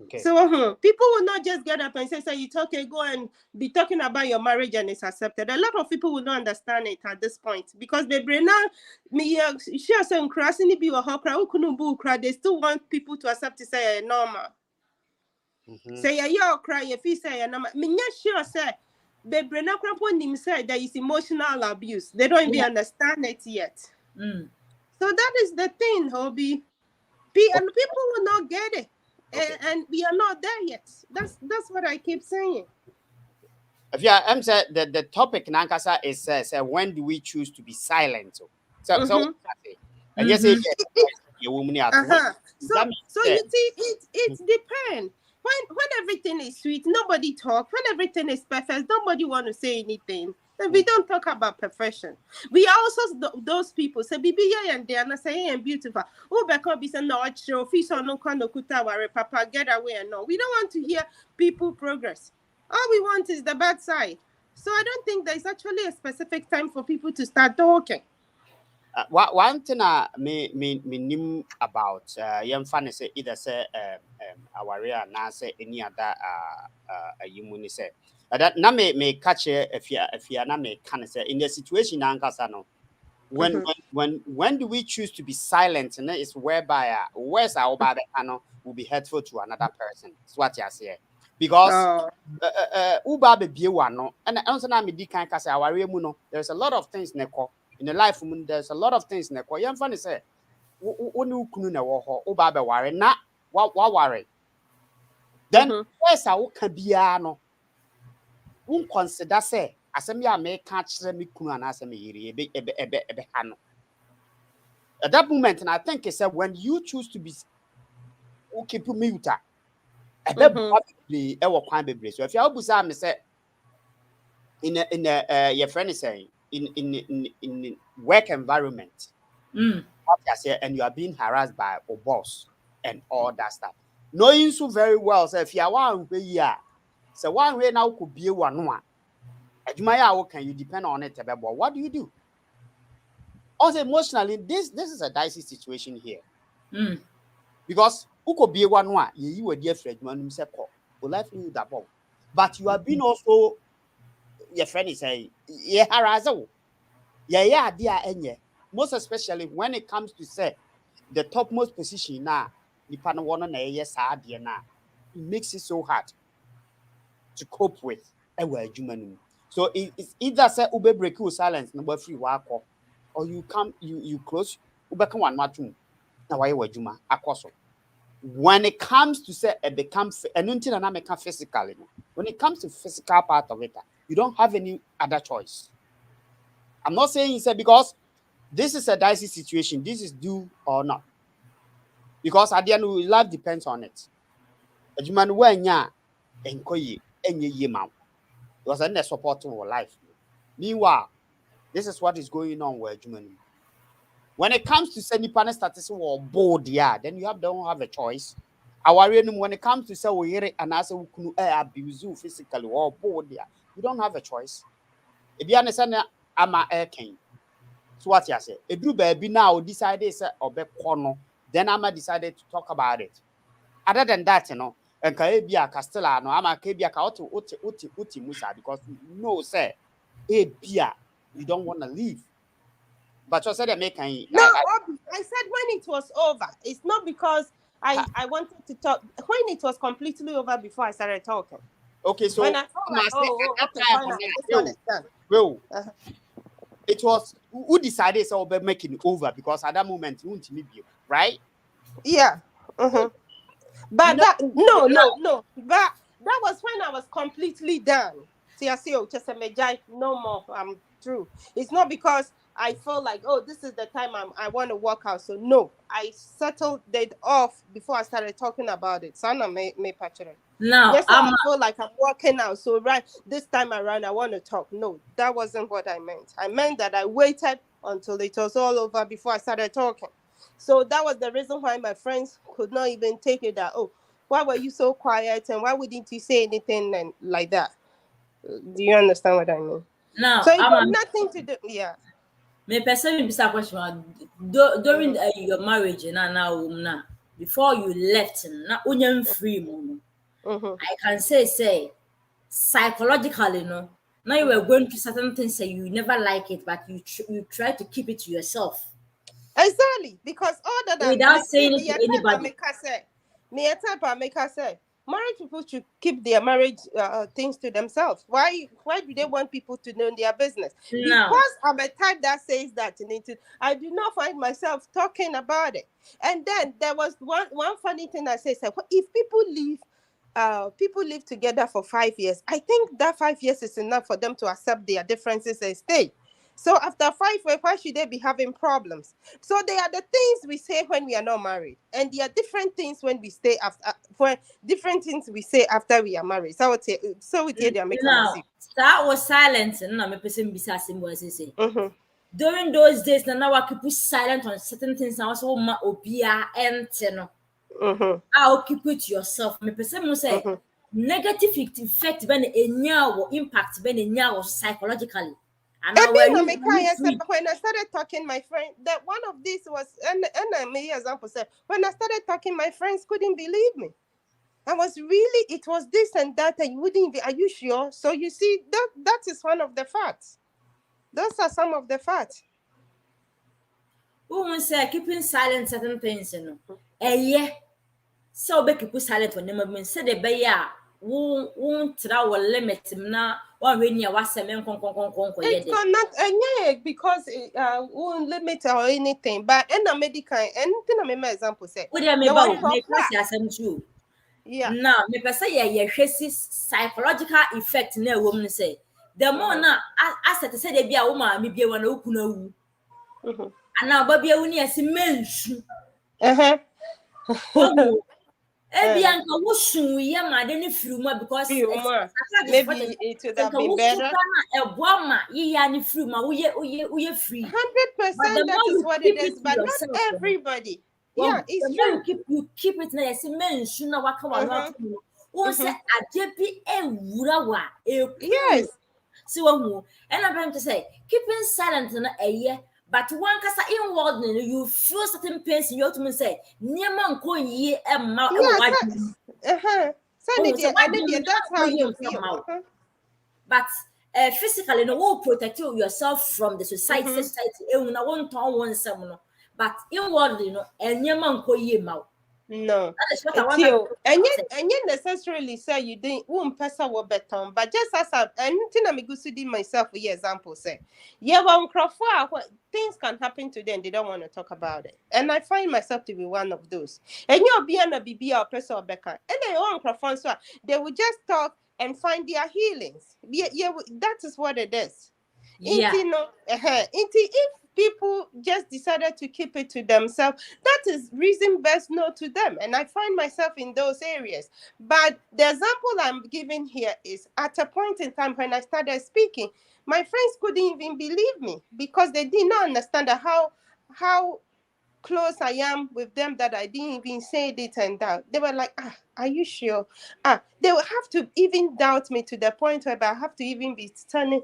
Okay. So people will not just get up and say, it's okay, go and be talking about your marriage and it's accepted. A lot of people will not understand it at this point, because they bring out me share some crossing be or they still want people to accept it, say normal. Say you cry if you say normal. Me sure say they bring out say there is emotional abuse. They don't even understand it yet. So that is the thing, Hobby. And people will not get it. Okay. And we are not there yet. That's what I keep saying. Yeah, I'm saying the topic Nankasa is when do we choose to be silent? So and yes, your woman. So you see, it depends. When everything is sweet, nobody talk. When everything is perfect, nobody want to say anything. And we don't talk about perfection. We are also those people. Say, Bibi and they are saying and beautiful. Oh, because be saying no, fish or no kind of kuta ware papa get away and no. We don't want to hear people progress. All we want is the bad side. So I don't think there's actually a specific time for people to start talking. One thing I me knew about funny say either say our area now say any other you say that na me catch if you na me can say in the situation na nkasa no when do we choose to be silent, and it's whereby where's our bad will be hurtful to another person. That's what you say. Because uba be one no and also na me di kan kasa our area mu no, there's a lot of things in the life there's a lot of things na ko yam fa ne say woni ukunu na wo ho uba be ware na wa ware then where's our ka bia no un consider say asem ya me ka kire me kunu ana asem yiri ebe ha no. At that moment, and I think it's when you choose to be okay, put mute. Probably so if you me say in your friend is saying in work environment, what I say, and you are being harassed by a boss and all that stuff. Knowing so very well, so if you are one way, so one way now could be one. How can you depend on it? But what do you do? Also, emotionally, this is a dicey situation here. Because who could be one you were dear friend, man, life you that bomb. But you have been also your friend is saying, yeah, harazo. Yeah, dear, and most especially when it comes to say the topmost position now, the panel one yes, it makes it so hard to cope with a word human. So it's either say ube break you silence number free walk or you come you close ube can one matum now why were juma akoso. When it comes to say it becomes and physically, when it comes to physical part of it, you don't have any other choice. I'm not saying it's because this is a dicey situation, this is due or not. Because at the end life depends on it. A human when ya enkoye enye yema was in the support of life. Meanwhile, this is what is going on with human. When it comes to sending panel status or board, then you don't have a choice. When it comes to say we hear it and I say we abuse you physically or board, you don't have a choice. If you understand, I'm a air king. So what you say? A do baby now decided say or be corner, then I'm decided to talk about it. Other than that, and Kaebia Castellano, I'm a Kabia Uti Musa because no, sir, Bia, you don't want to leave. But you said I said when it was over. It's not because I wanted to talk. When it was completely over before I started talking. Okay, so when I it was who decided so be making it over because at that moment you won't meet you, right? Yeah. But no. But that was when I was completely done. TSO, just a major, no more. I'm through. It's not because I feel like, oh, this is the time I want to walk out. So no, I settled it off before I started talking about it. So I'm may patch it. No, yes, I feel like I'm walking out. So right this time around, I want to talk. No, that wasn't what I meant. I meant that I waited until it was all over before I started talking. So that was the reason why my friends could not even take it that, oh, why were you so quiet and why wouldn't you say anything and like that? Do you understand what I mean? No, so it got nothing to do. Yeah. Me person be a question during your marriage now before you left na onion free I can say psychologically now you were going through certain things that you never like it but you try to keep it to yourself. Exactly, because all that without saying it to anybody. Married people should keep their marriage things to themselves. Why do they want people to know their business? No. Because I'm a type that says that I do not find myself talking about it. And then there was one funny thing I said, if people live together for 5 years, I think that 5 years is enough for them to accept their differences and stay. So after 5 years, why should they be having problems? So they are the things we say when we are not married, and there are different things when we stay after. Different things we say after we are married. So we tell them. Now that was silence, and my person beside him was say. During those days, now I keep silent on certain things. I also ma obia and I keep it to yourself. My person will say negative effect when a impact when a psychologically. And And now then when when I started talking, my friend, that one of these was, and I made example said, when I started talking, my friends couldn't believe me. I was really, it was this and that, and you wouldn't be, are you sure? So you see, that is one of the facts. Those are some of the facts. woman say keeping silent certain things, yeah. So be keep silent on them mean say the be ya won't travel limit na one when you was semen kon It cannot, yeah, because won't limit or anything. But in a medical, anything I make my example say. Would me the one about for make flat. us asem true. Yeah. Now, me per say yeah psychological effect na woman say. The more na as I say they be a woman me be one okuna wu. Mhm. And now baby wu ni ase mensu. Ebi anka wo sun ye ma de ne firuma because maybe it would have been better. Eboma ye ya ne firuma wo ye free. 100%, the that more is you what keep it is, it to but yourself, not everybody. Well, Yeah, it's the more true. you keep it na yesi mensu na waka wa no wo say ade bi ewura wa Yes. see wo and I'm trying to say keeping silent na eye but one kasa inward you feel certain pains in your to say niema nko yi e ma e wa That's how you feel. but physically no will protect yourself from the society una won ton won sem no but inwardly no niema nko yi ma No. that is what I want And yet necessarily say you didn't person will beton, but just as anything I'm going to do myself for example say, yeah, well, things can happen to them, they don't want to talk about it. And I find myself to be one of those. And you'll be an BB or person or Becca. And they won't so they will just talk and find their healings. Yeah, that is what it is. Yeah. If people just decided to keep it to themselves, that is reason best known to them. And I find myself in those areas. But the example I'm giving here is at a point in time when I started speaking, my friends couldn't even believe me because they did not understand how close I am with them that I didn't even say it and that. They were like, are you sure? They would have to even doubt me to the point where I have to even be telling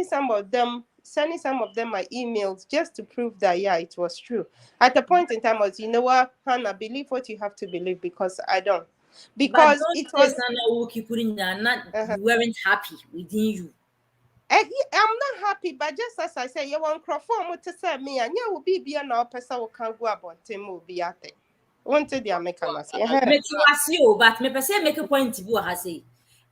some of them, sending some of them my emails just to prove that, yeah, it was true. At the point in time, I was, you know what, Hannah, believe what you have to believe because I don't. Because it was... You weren't happy within you. I'm not happy, but just as I say, you want to to say me, and you will be no person who can go about him will be at it. Wanted the American, but me per se make a point to go say.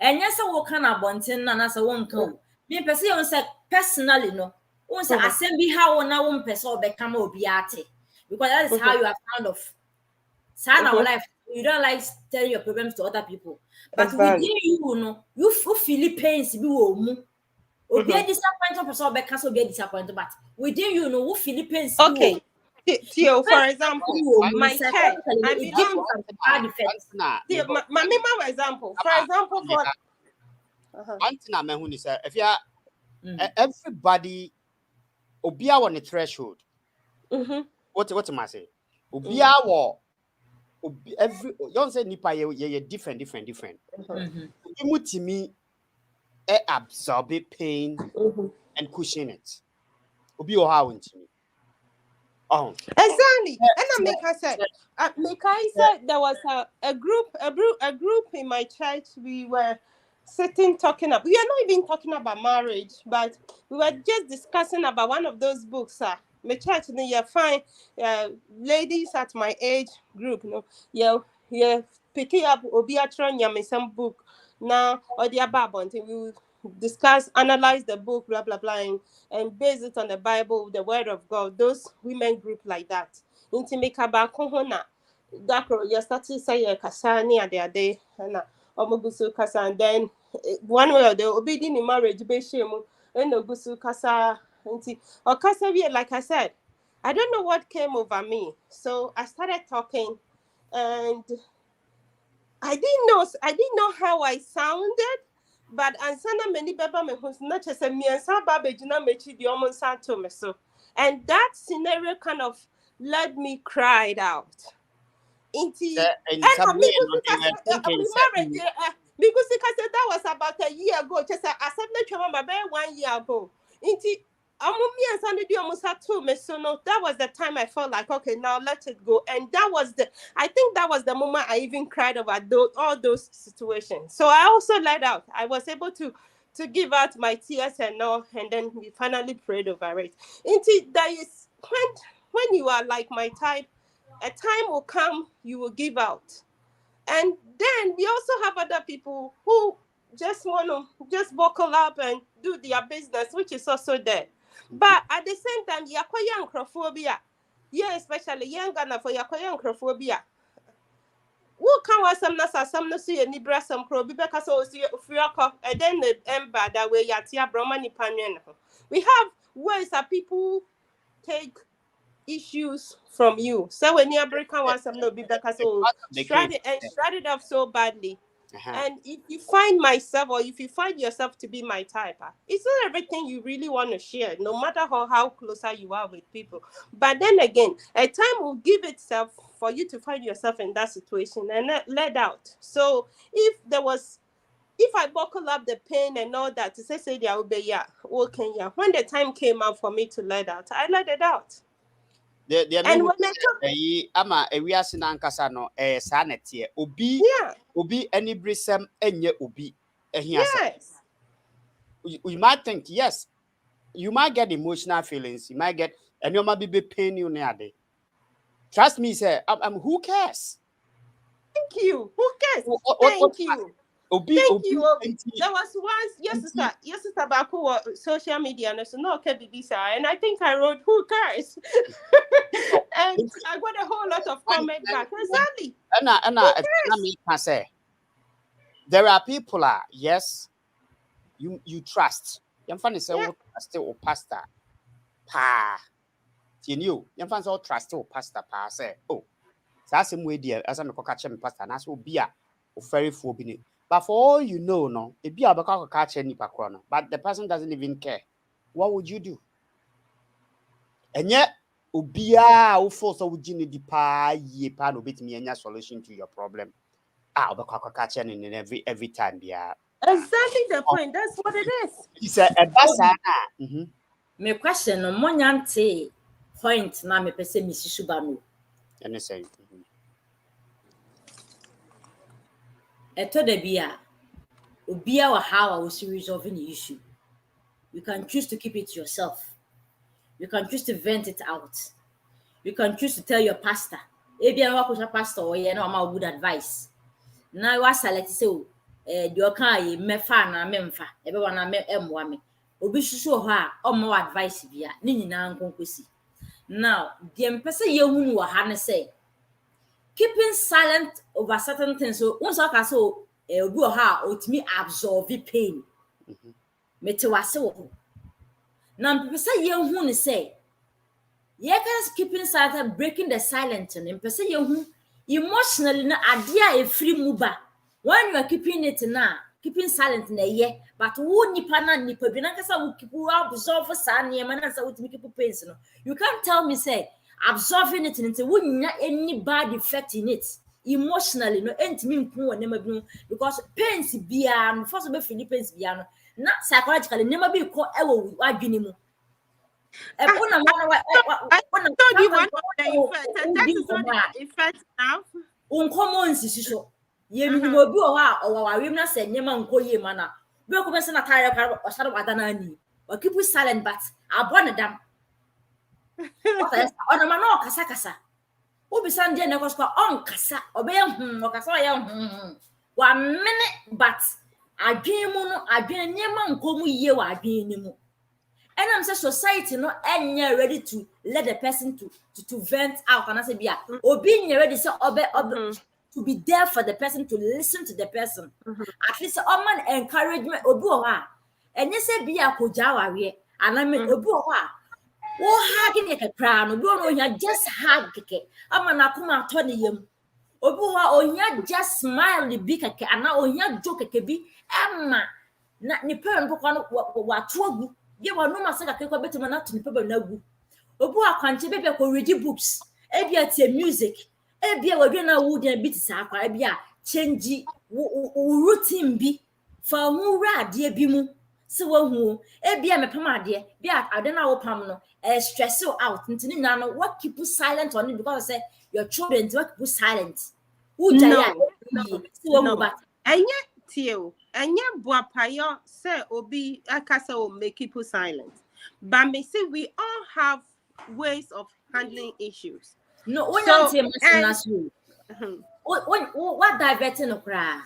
And yes, I will can about him, and as I won't go. Me per se on say personally, no. Once I send be how on our own person become will be at it. Because that is how you are kind of sign our life. You don't like telling your problems to other people. But within you, no, you feel pains be woman. Be a disappointed person be cancel be disappointed, but within you know who Philippines okay. Theo, for example, my child, I belong to hard effects. My example, for example, for one thing I'm who say if you everybody obia on the threshold. What am I say? Obia wo every you don't say nipa ye different. Mutimi absorb pain and cushion it. Obi o how intimi. Exactly. And I said there was a group in my church. We were sitting talking about. We are not even talking about marriage, but we were just discussing about one of those books. My church, you find ladies at my age group. You picking up Obiatron Yami some book now or the Bible until we discuss, analyze the book, blah blah blah, and base it on the Bible, the Word of God. Those women group like that. Intimate back hona. Dakro, you started saying Kasani at the day, and Omobusu Kasa, and then one way or the obedient in marriage, Beshemu, and Obusu Kasa, or Kasa, like I said, I don't know what came over me. So I started talking, and I didn't know how I sounded. But ansana many baba me who's not just a me and Saba Jina Mechi the Omon Santo Meso. And that scenario kind of led me cried out. Because that was about a year ago. Just I remember 1 year ago. That was the time I felt like, okay, now let it go. And I think that was the moment I even cried over all those situations. So I also let out. I was able to give out my tears and all, and then we finally prayed over it. That is when you are like my type, a time will come, you will give out. And then we also have other people who just want to just buckle up and do their business, which is also there. But at the same time, yakoya ankrophobia. Yeah, especially young Ghana for yakoya ankrophobia. Who can was some no see any breast some crow because so see frioko and then the ember that way yatia bromani panyan. We have ways that people take issues from you. So when you break one some no be because so shred it off so badly. And if you find myself or if you find yourself to be my type, it's not everything you really want to share, no matter how closer you are with people. But then again, a time will give itself for you to find yourself in that situation and let out. So if I buckle up the pain and all that, to say there will be when the time came out for me to let out, I let it out. And when ama ewiase na nkasa no sa netie obi any brisem enye obi yes. You might think yes, you might get emotional feelings, you might get and you might be pain you near day. Trust me, sir. Who cares? Thank you. Who cares? Thank you. Thank you. There was once, yes, sister, Baku social media, and I said, no, okay, BBC, and I think I wrote, who cares? And I got a whole lot of comment back. Exactly. And I say, there are people, yes, you trust. You're funny, say, still pastor, pa. You fan so trust pastor, pa, say, oh, that's the same way, dear, as I'm a catch pastor, and that's will be a very phobia. But for all you know, no, it be about catch any pacono, but the person doesn't even care. What would you do? And yet, Ubia, who force a Ujini dipa, ye pan will beat me any solution to your problem. The cocker catching in every time, yeah. Exactly the point. That's what it is. He said, a bassa. My question on Monyante point now, me pese Mrs. Subano. And I say, Eto de Ubia or how I was resolving the issue. You can choose to keep it to yourself. You can choose to vent it out. You can choose to tell your pastor. Maybe I work with a pastor or you know my good advice. Now you are select so you can me fan and memfa. Everyone I me Obi show her or more advice via Nini na nkonkwesi. Now, the empesa ye hunu wa ha say keeping silent over certain things. So once I so obi o ha otimi absorb pain. Mete wase wo. Now empesa ye hunu say ye can keeping silent, breaking the silence and empesa ye hunu emotionally na adia e free muba. When you are keeping it now, keeping silent na ye, but who nipa na nipa bi na kasa wo keep absorb sa na ma na sa wo timi keep pains no. You can't tell me say absorbing it into wouldn't any bad effect in it emotionally no entimi nku onema bi because pains bia no first be Philippines bia no na psychologically nema bi ko ewo adwene mu e bona I told you what that is not the effect now uncommon sisiso ye mi mo bi o ha o wa wim na se nema nko ye ma na be ko be se na tire ka o shado wadana ani o keep silent but abon dam on a man kasa. Ubi Sunday na kosko on kasa. Obey okasa ya 1 minute but adwen mu no adwen nyema nkomu ye wa adwen ni mu. And I'm say society no enye ready to let the person to vent out and I say bia obi nye ready say obe to be there for the person to listen to the person. At least man encouragement obi o ha. Enye say bia koja wawe and I mean obi o ha. Hugging a crown, obi just hug keke. Amana kuma tony yem. Obi just smile the big keke, and now onya joke keke bi. Emma, na ni parent book wa tuagu. Ye wa no masaka keke betu na to ni paper na gu. Obi kwanje bebe ko read books. Ebia tie music. Ebia wa dwe na wood and beat sa akwa ebia change routine bi fa ho rade bi mu se wahu e bia mepam ade bia ade na wo pam no stress you out ntini na no what keep you silent on it because say your children what keep you silent who jaya se wahu but enye tie enye boapayo say obi aka say o make people silent but me see we all have ways of handling issues. no when you say mass what diverting no cry.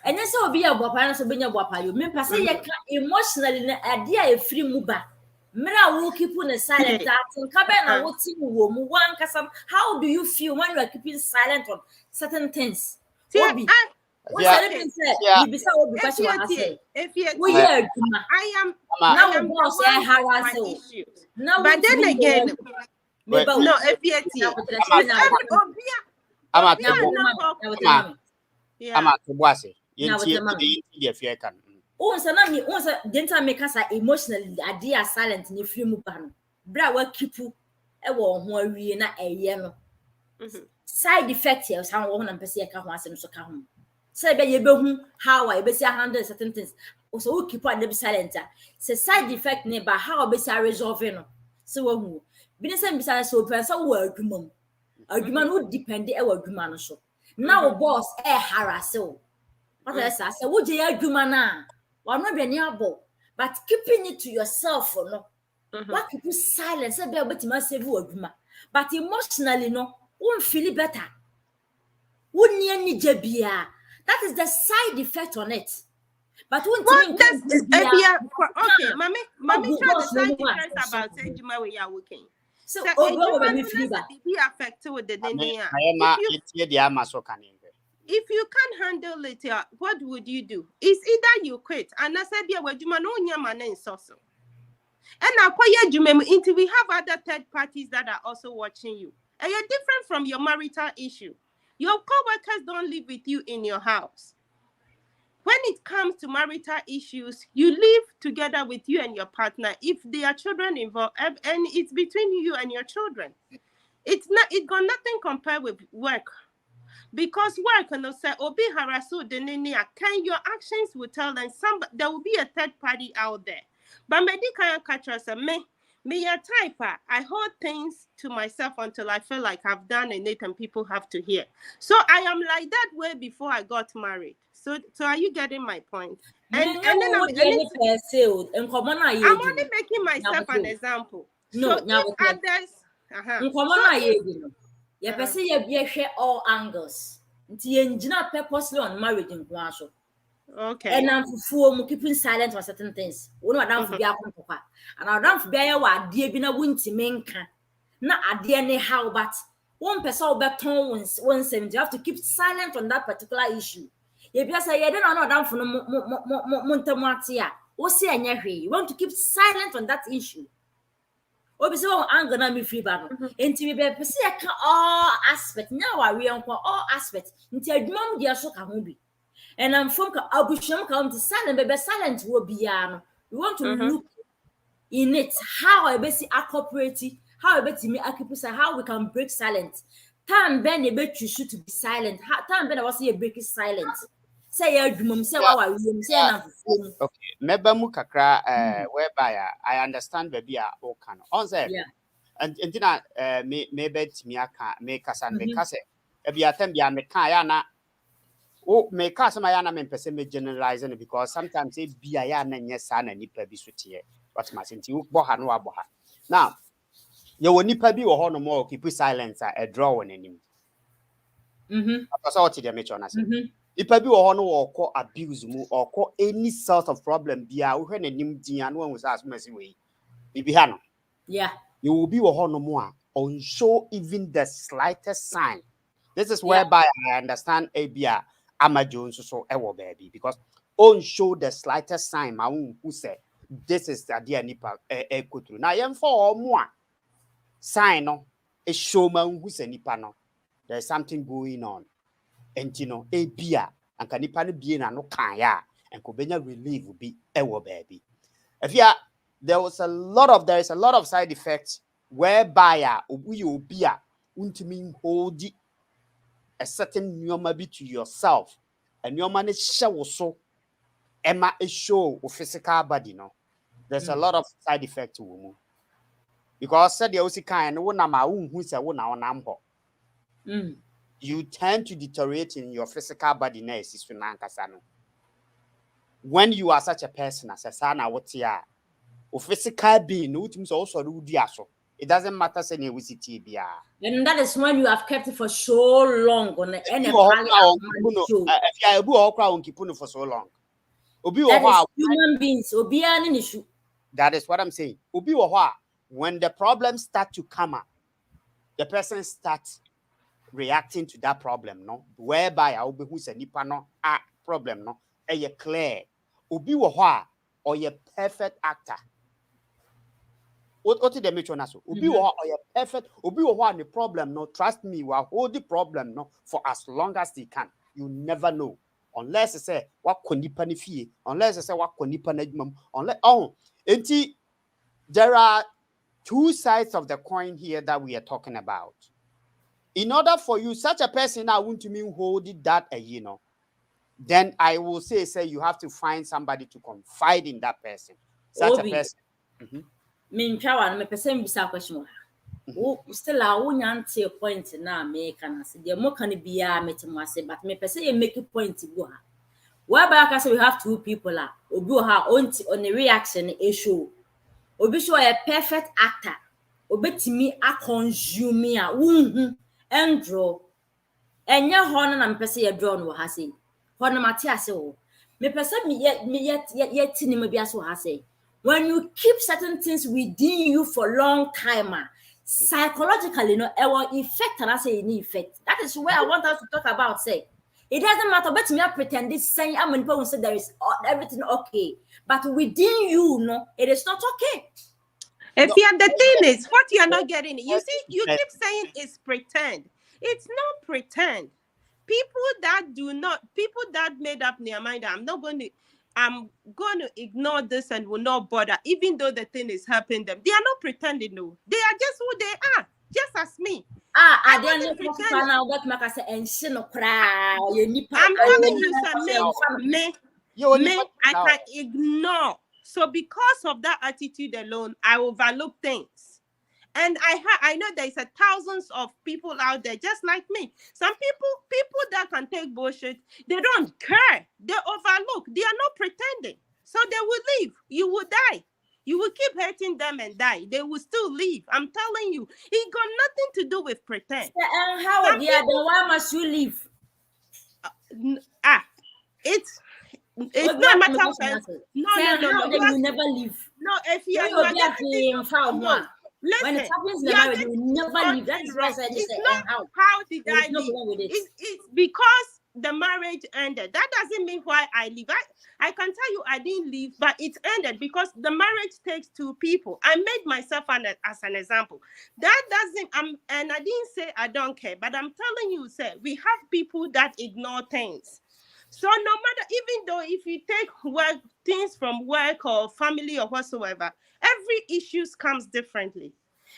And then so be a boapa so be a boapa you mean pass emotionally na ade a free mu ba mera wo keep on silent that nka na wo ti wo mu wan kasam how do you feel when you are keeping silent on certain things what be you be say what be question I say I am now boss harass you now but then again no if I'm at the boss. Once dental makers are emotionally idea silent in free mu ban. Bra wa kipu e wo ho awie na eye no. Side effect here sound wo na pese e ka ho asem so ka ho. Say be ye be hu how I be see handle certain things. Also wo keep and be silent. Say side effect ne ba how be see resolve no. So wo hu. Bi ne say be say so person wo adwuma mu. Adwuma no depend e wo adwuma no so. Now boss harass you. What I say, would you adwuma na? Wa no be abo, but keeping it to yourself no. What keep you silent say be obetima save adwuma. But emotionally no, won't feel better. Won't any jebia. That is the side effect on it. But won't okay, mommy try the side effects about saying you we are working. So be affected with the if you can't handle it, what would you do? It's either you quit and I said, yeah, well, you man on your man in so. And now, until we have other third parties that are also watching you. And you're different from your marital issue. Your co-workers don't live with you in your house. When it comes to marital issues, you live together with you and your partner. If there are children involved, and it's between you and your children, it got nothing compared with work. Because work and say, Obi harasso denenia, can your actions will tell them there will be a third party out there. But medical catch us me a typer. I hold things to myself until I feel like I've done it and people have to hear. So I am like that way before I got married. So are you getting my point? And then I'm only making myself an example. No, so if others you person you be all angles. Nti engina purposely on marriage in so. Okay. And I'm for keeping silent on certain things. We no down for be akonkopa. And I down for be ya wa ade bi na wunti menka. Na ade ne how but one person will be ton 170. You have to keep silent on that particular issue. If you say you don't down for no montemwatia. O say anya hwe. You want to keep silent on that issue. Obi say oh anger na me free ba no enti we be pese ya ka all aspect now we on all aspect nti adwuma mu dia so ka ho bi and I'm from ka abusham ka to silent be silent wo bia no we want to look in it how I be see cooperate how I be me occupy how we can break silence time ben e be choose to be silent time ben was say break silent say adwuma say wa we say na okay meba mu kakra whereby I understand baby a o kan on say and na me bet me aka me kasa me kase e bia tem bia me kan ya na o me kasa ma ya na me pese me generalizing because sometimes e bia ya na nye sa na nipa bi so tie what ma senti wo bo ha no abo ha now ye wo nipa bi wo ho no mo keep silence a draw on anim so what dey me chona say ipa bi wo ho no wo kọ abuse mu or kọ any sort of problem bia wo hwe nanim din anu anwu sa asomasi we bibi ha no you will be wo ho no mo a on show even the slightest sign. This is whereby I understand abia amajo nso so e wo baby because on show the slightest sign ma who say this is the dia nipa e kotru na yem for mo a sign no e show ma who say nipa no there's something going on. Entino ebia anka nipa no bie na no kan ya enko benya relief bi ewo baby afia there is a lot of side effects whereby obia untimi hold a certain nyoma bi to yourself and your man is so Emma is show of physical body, no. There's a lot of side effects to women. Because said the OC kind one ama who say one now you tend to deteriorate in your physical body is when you are such a person as a son what ya or physical being no teams also do so it doesn't matter saying with TBR. And that is when you have kept it for so long on any for so long. That is human beings. That is what I'm saying. When the problems start to come up, the person starts reacting to that problem, no, whereby I will be who's a nipa no problem, no, a clear. Obi or a perfect actor. What did the matron ask? Obi or a perfect, Obi or the problem, no, trust me, will hold the problem, no, for as long as they can. You never know. Unless I say what nipa ni fee, unless I say what nipa na unless there are two sides of the coin here that we are talking about. In order for you, such a person, I want to mean hold it that then I will say you have to find somebody to confide in that person. Such a person. Me person bisa question. Still I won't a point now make and say the more can be but me person you make a point to go. Whereby I say we have two people obi on the reaction issue. Obi show a perfect actor. Obetimi a consume and draw. Enya hono na mpese ye draw no ha sei. Hono mate ase wo. Me pese me yet ni me bia so ha sei. When you keep certain things within you for long time, psychologically no e will effect and I say any effect. That is where I want us to talk about say. It doesn't matter but me pretend this saying I'm going to say there is everything okay, but within you no it is not okay. If the thing is what you are not getting, you see, you keep saying it's pretend. It's not pretend. People that made up their mind, I'm going to ignore this and will not bother, even though the thing is happening them. They are not pretending, no. They are just who they are, just as me. I don't pretend now what make us and I'm telling you, me, I can ignore. So because of that attitude alone, I overlook things. And I know there's thousands of people out there just like me. Some people that can take bullshit, they don't care. They overlook. They are not pretending. So they will leave. You will die. You will keep hurting them and die. They will still leave. I'm telling you, it got nothing to do with pretend. And how why must you leave? It's not a matter of no. You never leave. No, if you are when it happens in the marriage, you will never leave. That is why I said it's not how did I leave? It's because the marriage ended. That doesn't mean why I leave. I can tell you I didn't leave, but it ended because the marriage takes two people. I made myself as an example. That doesn't, and I didn't say I don't care, but I'm telling you, sir, we have people that ignore things. So no matter, even though if you take things from work or family or whatsoever, every issue comes differently.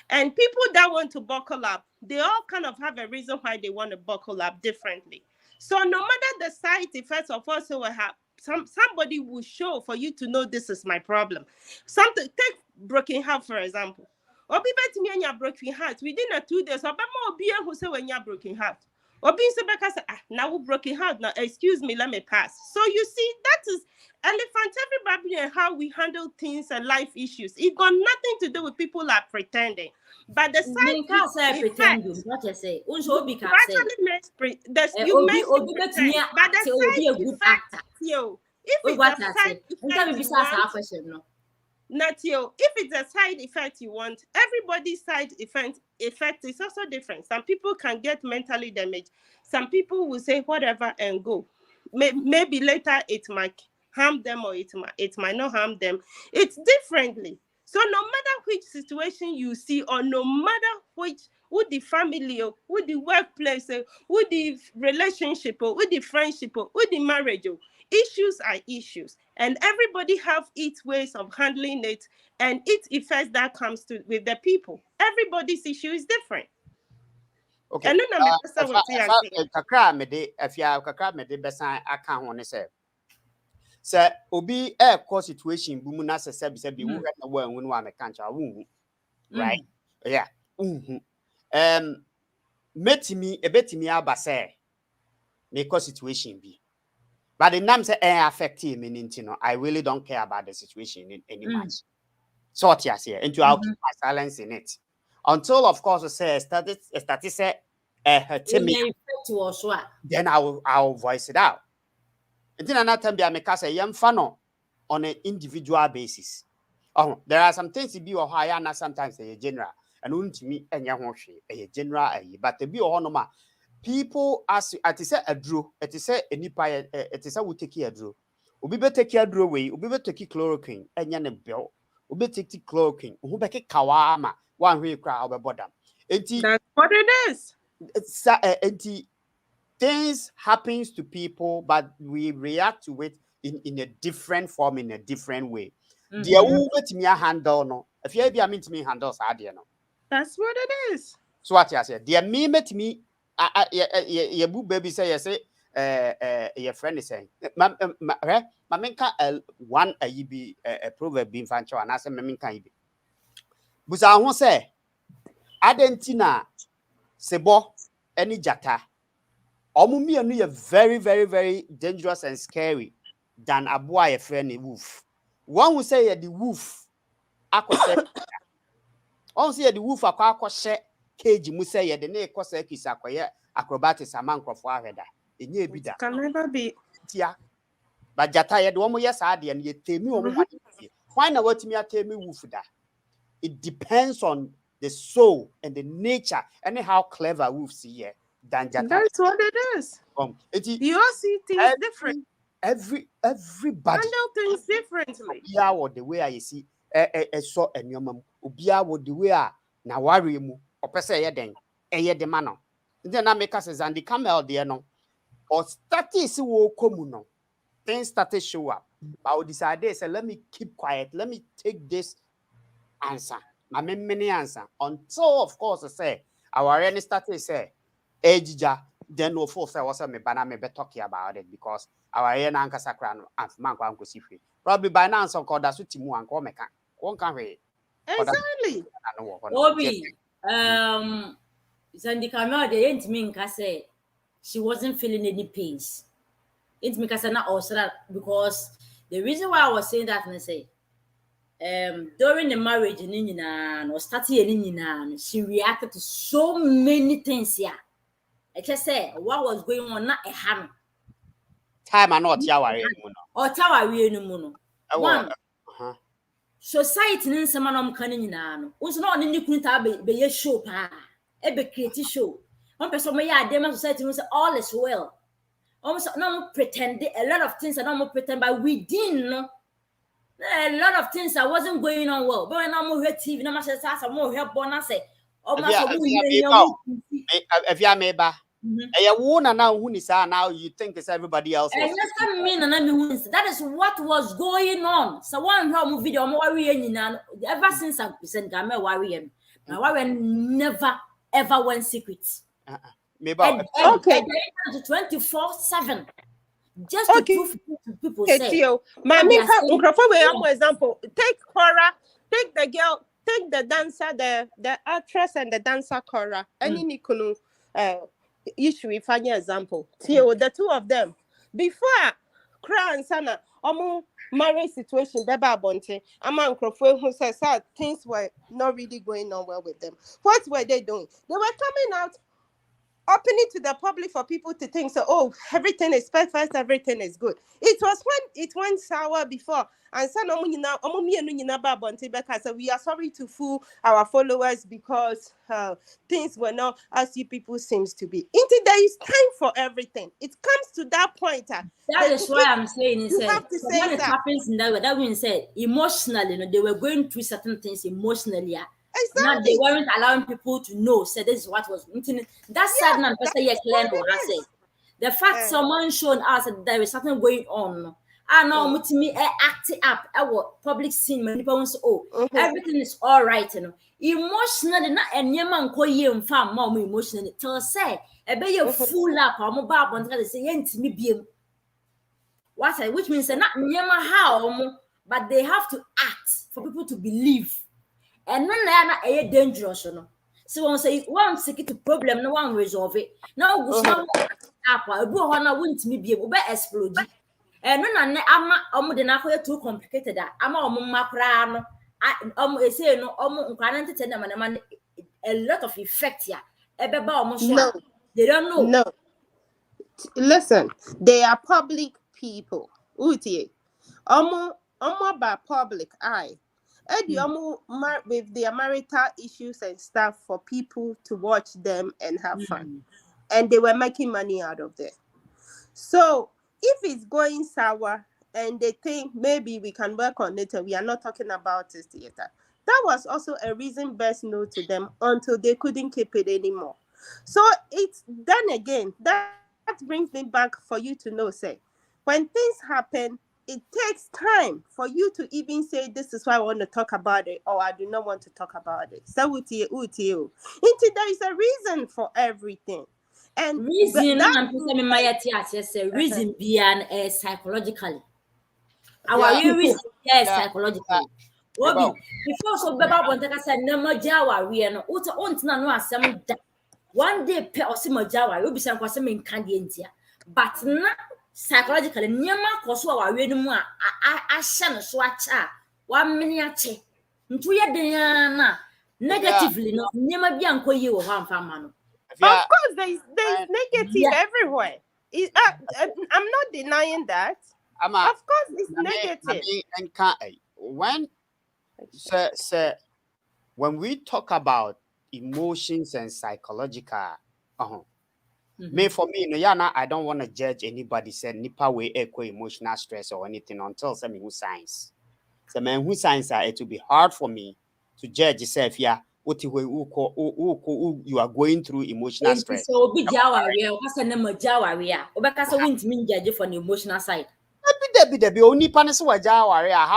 And people that want to buckle up, they all kind of have a reason why they want to buckle up differently. So no matter the side effects of whatsoever, somebody will show for you to know this is my problem. Take broken heart, for example. Or be better me and your broken heart within 2 days. Or more be who say when you're broken heart. Or being so back now we broken heart. Now excuse me, let me pass. So you see, that is elephant everybody and how we handle things and life issues. It got nothing to do with people are pretending. But the side pretending, what you say, you make but the side you if it's a side effect not you. If it's a side effect you want, everybody's side effect is also different. Some people can get mentally damaged. Some people will say whatever and go. Maybe later it might harm them or it might not harm them. It's differently. So no matter which situation you see, or no matter with the family, or with the workplace, or with the relationship, or with the friendship, or with the marriage, issues are issues, and everybody have its ways of handling it, and its effects that comes with the people. Everybody's issue is different. Okay. And then I'm person with you. Kakra me de afia kakra me de besan aka ho ne se obi air course situation bu mu na se bi wo hwe na wo anwu no ameka ncha wo right yeah ebetimi aba se me course situation bi but the name say affect me no I really don't care about the situation in any much so what you say and I'll keep my silence in it until of course say started say me then I'll voice it out. And then another time, I say, "Yam fano on an individual basis." Oh, there are some things to be or higher, and sometimes a general, and only to me and young a general, but to be honor people as it is a draw, it is a nipa, it is a would take a draw. Ubi better take a draw away, ubi better take chloroquine, and yan a bill, ubi take chloroquine, who make a kawama, one way crowd over bottom. That's what it is. Things happens to people, but we react to it in a different form, in a different way. The over to me handle no. If you be mean to me handles no. That's what it is. So what I said, the me met me. Your boo baby say you say your friend is saying, Mamenka one a be a proverb being fancho and I say Mamenka be. But I won't say Adentina Sebo any jata. Omumi anu ye very, very, very dangerous and scary than a boy a friend a wolf. One will say the wolf. One say the wolf akwa share cage mu say the ne kosa kisa akoye acrobatics amankrofo ahweda. Enye bi da. Can never be. Tia. But jata ye de omo yes ade and ye temi omo hade. Why na what me atemi wolf da? It depends on the soul and the nature and how clever wolves see here. That's what it is. You all see things different. Everybody handle things differently. Yeah, what the way I see so and your mom, Ubia would the way now worry mu or per se den the man. Then I make us as and the camel there no or status will come no. Things started show up. But I decided say let me keep quiet, let me take this answer. My many answer until of course I say our any started say Ejija, then no force I was a me banana be talking about it because our yen anchor sacran and manko uncle Sifi. Probably by now, some called us to Timu and Comeka. One can read. Exactly. Obi, Sandy Camel, they ain't mean say she wasn't feeling any pains. It's me not also because the reason why I was saying that and say during the marriage in or starting in she reacted to so many things here. I just say what was going on not a ham. Time and not Yawa or Tower Muno. One society in some man canning was not in the Kunta be a show pa a be creative show. One person may have them society was all is well. Almost no pretend a lot of things I don't pretend but we didn't know a lot of things that wasn't going on well. But when I'm more TV, no matter some more help bonus say if you may ba. Now you think it's everybody else. That is what was going on. So one home video I'm worrying ever since I present Game worrying. My worry never ever went secret. Okay. 24/7. Just to prove to people say. For example, take Cora, take the girl, take the dancer, the actress and the dancer Cora. Any Nikunu issue if any example. The two of them before Cra and Sana marriage situation Beba Bonte, a man who says things were not really going on well with them. What were they doing? They were coming out opening to the public for people to think so. Oh, everything is perfect, everything is good. It was when it went sour before. And so we are sorry to fool our followers because things were not as you people seems to be. There is time for everything. It comes to that point. That is why I'm saying when it happens in that way, that means emotionally, they were going through certain things emotionally. Exactly. Now they weren't allowing people to know. So this is what was that's sad. The fact someone showed us that there is something going on, no mutimi act up our public scene many people say oh everything is all right emotionally na enyema nko ye mfa ma mo emotionally till say ebe ye full up am ba abon ka say yentimi biem what which means na enyema how but they have to act for people to believe and na dangerous no so one say one seek to problem no one resolve it now go so up ebu ho na wontimi biem obe explode no na ama de na akọ too complicated ama makra no say no nkwana ntete na man a lot of effect ya ebeba so they don't know. No, listen, they are public people. Utie, by public eye. With their marital issues and stuff for people to watch them and have fun, and they were making money out of it. So if it's going sour and they think maybe we can work on it, and we are not talking about it theater, that was also a reason best known to them until they couldn't keep it anymore. So it's then again that brings me back for you to know, say, when things happen, it takes time for you to even say, this is why I want to talk about it, or I do not want to talk about it. So there is a reason for everything. And reason reason beyond psychologically. Our reason psychologically. Before so beba bontaka say na majawa we no untina no asem da one day pe osimajawa obi san kwase me nka de ntia but na psychologically nyema koso wa we no mu a ahye no so acha wa meni ache ntu ye den na negatively no nyema bia nkoyi wo ho amfa ma no. Of course, there's negative everywhere. I'm not denying that. Of course, it's negative. When we talk about emotions and psychological, for me, I don't want to judge anybody. Said nipa way equal emotional stress or anything until some who science. So man who science it will be hard for me to judge yourself. Yeah. You are going through emotional stress. So be jawari, for the emotional side. Only how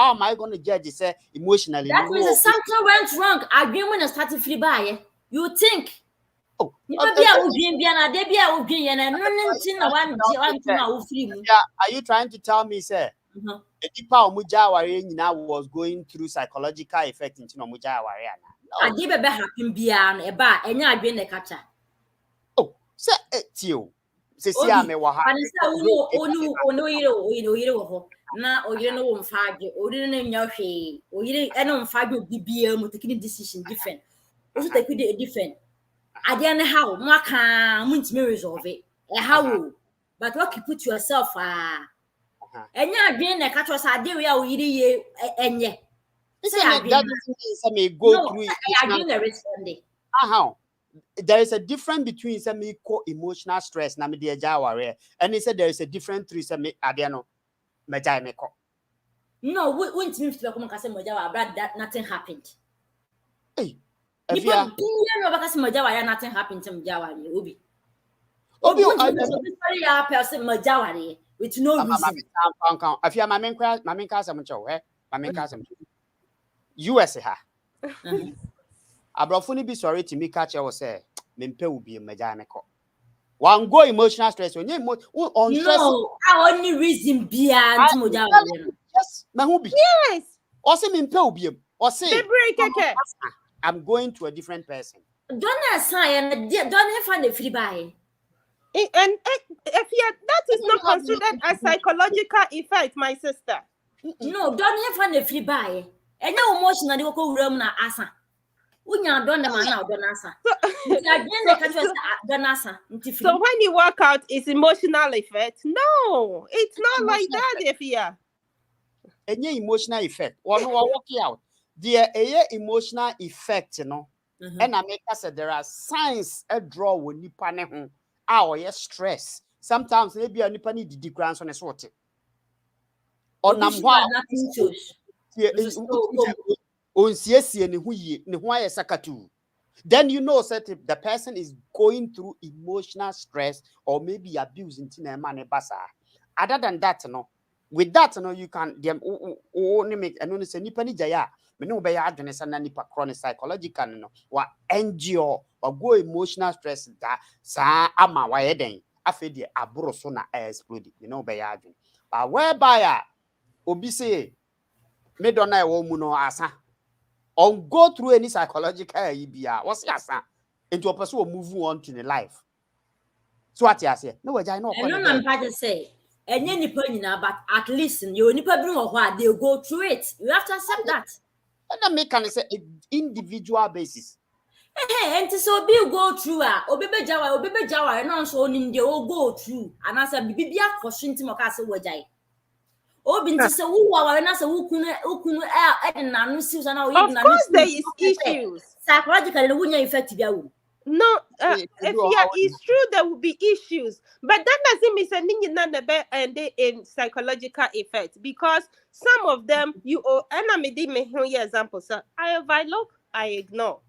am I going to judge say emotionally? That means something went wrong. Agreement is starting free by you think. Are you trying to tell me, sir? Was going through psychological effect into Mujawari? I give a happy beyond a bar and I've been a catcher. Oh, say it you. Say, me wa ha. Na or you know, 5 years, or didn't know she, or you didn't 5 years BBM taking decision different. Also, take it different. I don't know how, Maka, won't me resolve it. How, but what you put yourself, and you're being a catcher, I do, we are eating and yet. There is a difference between some emotional stress and he said there is a difference through some adiano mejaimeko. No, wouldn't mean to come that nothing happened. Hey, nothing happened to Mjawari, Obi. Person Mjawari with no reason. If you are my main cousin, US ha. Abrofuni be sorry to me catch you say mempe will be a majameko. One go emotional stress when you on stress. No, our only reason beyond Mojawari. Yes, Mahubi. Yes. Or say mempe will be or say I'm going to a different person. Don't sign don't find a free buy. And that is not considered a psychological effect, my sister. No, don't find a free buy. And no emotionally go room na asa. Unya don the man now don asa. So when you walk out, it's emotional effect. No, it's not like that, Efia. Any emotional effect. Or no walking out. There a emotional effect, you know. And I make us say there are signs a draw when you pane our stress. Sometimes maybe a nipa need the grants on a sort. Or namwa nothing choose. Then you know that if the person is going through emotional stress or maybe abuse in money basa. Other than that, no, with that, you can them only make and only say nipa ni jaya. Me no be ya adwene na nipa chronic psychological no wa endure or go emotional stress that sa ama wa yeden afi de aburo so na explode. Me no be ya adwene. But whereby obi say me don't know wo mu no asa on go through any psychological ibia what's asa into a person will move on to the life. So what you say? No, I know. And I'm about to say, and any point but at least you nipa bring or what they go through it. You have to accept that. And I make can say individual basis. And so be go through obebe jawa and also in the go through and as a bibia question to mokase wajai. Obi nti se wo wa na se wo kunu e na no si so na wo of course there is issues. Psychologically no wonya effect bia wo. No, it's true there will be issues, but that doesn't mean that and they in psychological effects because some of them you example. So I overlook, I ignore.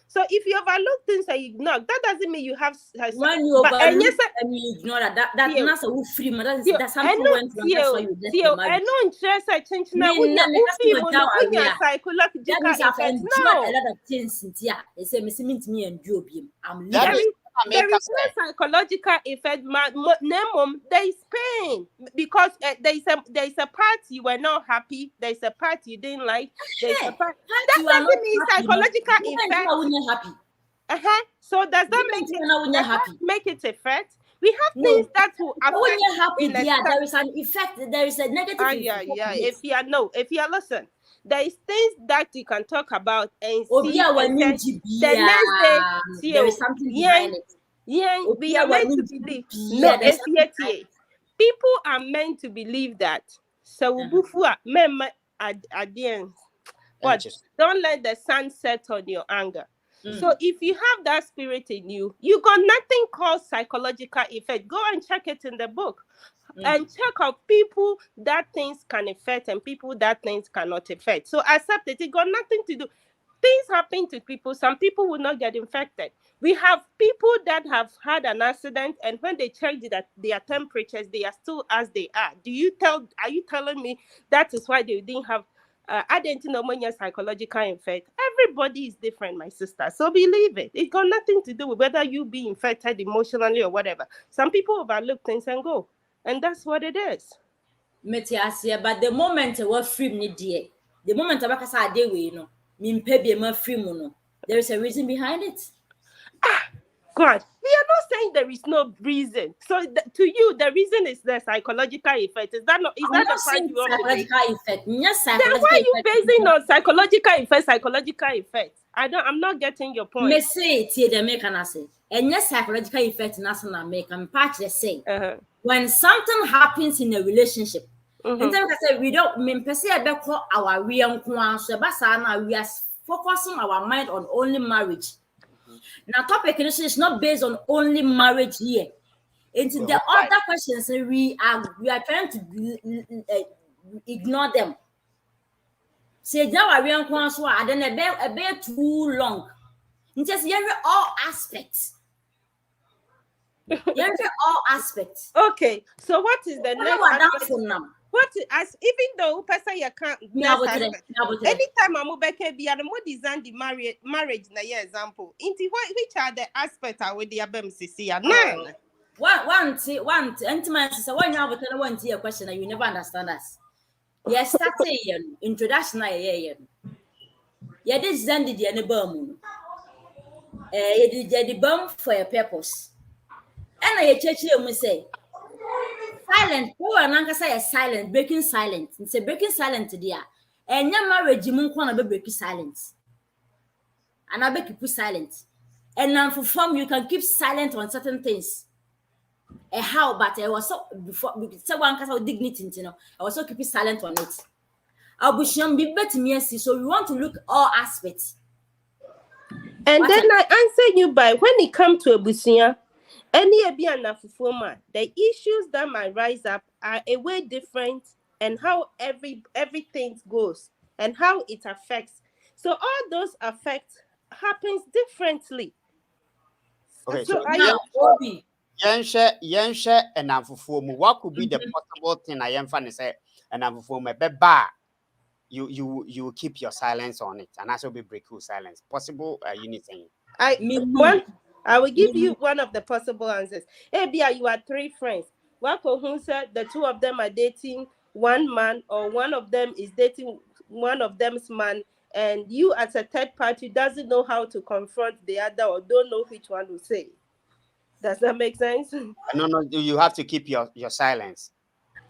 So if you overlook things and ignore, that doesn't mean you have. When you overlook and you ignore that's not a free. That's something went wrong. That's why you just married. I know interest attention. Psychological effects. No, a lot of things. Yeah, they say me and you. I'm there is no psychological effect. There is pain because there is a part you were not happy. There is a part you didn't like. There is a part that doesn't mean psychological effect. So does that make it effect? We have things that will affect. Happy, there is an effect. There is a negative effect. If you listen. There is things that you can talk about and see. The next day, there is something behind it. We are meant to believe. No, people are meant to believe that. So, don't let the sun set on your anger. So, if you have that spirit in you, you got nothing called psychological effect. Go and check it in the book. And check out people that things can affect and people that things cannot affect. So accept it. It got nothing to do. Things happen to people. Some people will not get infected. We have people that have had an accident and when they check their temperatures, they are still as they are. Are you telling me that is why they didn't have psychological effect? Everybody is different, my sister. So believe it. It got nothing to do with whether you be infected emotionally or whatever. Some people overlook things and go. And that's what it is. But the moment we're free, the moment I day we there is a reason behind it. God, we are not saying there is no reason. So to you, the reason is the psychological effect. Is that not? Is that the part you want to make? Psychological effect. Yes, then why are you basing on psychological effect? Psychological effect. I'm not getting your point. Me say the American say. And yes, psychological effect national American part they say. When something happens in a relationship, in terms of say we don't mean per se our real so we are focusing our mind on only marriage. Now, topic is not based on only marriage here. Into the other questions, we are trying to ignore them. Say now we are then a bit too long. Just all aspects. All aspects. Okay, so what is the next aspect? What as even though person you can't anytime I'm back be and more design the marriage na your example into which are the aspects are with the abemcc nine one intimacy so when you have a one to question and you never understand us. Yes, starting introduction yeah this then did the bum you did the bum for a purpose and I church you say silent. Who are say silent, breaking silence. It's a breaking silence there. And your marriage, you won't be breaking silence. And I beg you put silent. And now for form, you can keep silent on certain things. How, but I was so before someone can have dignity, you know. I was so keeping silent on it. I'll be sure be better me so we want to look all aspects. And then I answer you by when it comes to a busia. The issues that might rise up are a way different and how everything goes and how it affects. So all those effects happens differently. Okay, so now, Yensha and what could be the possible thing I am funny say and I'm for my beba. You keep your silence on it, and also be break your silence. Possible unit saying. I will give you Mhm. one of the possible answers. Hey, Bia, you are 3 friends. One who said the 2 of them are dating one man, or one of them is dating one of them's man, and you as a third party doesn't know how to confront the other or don't know which one to say. Does that make sense? No, you have to keep your silence.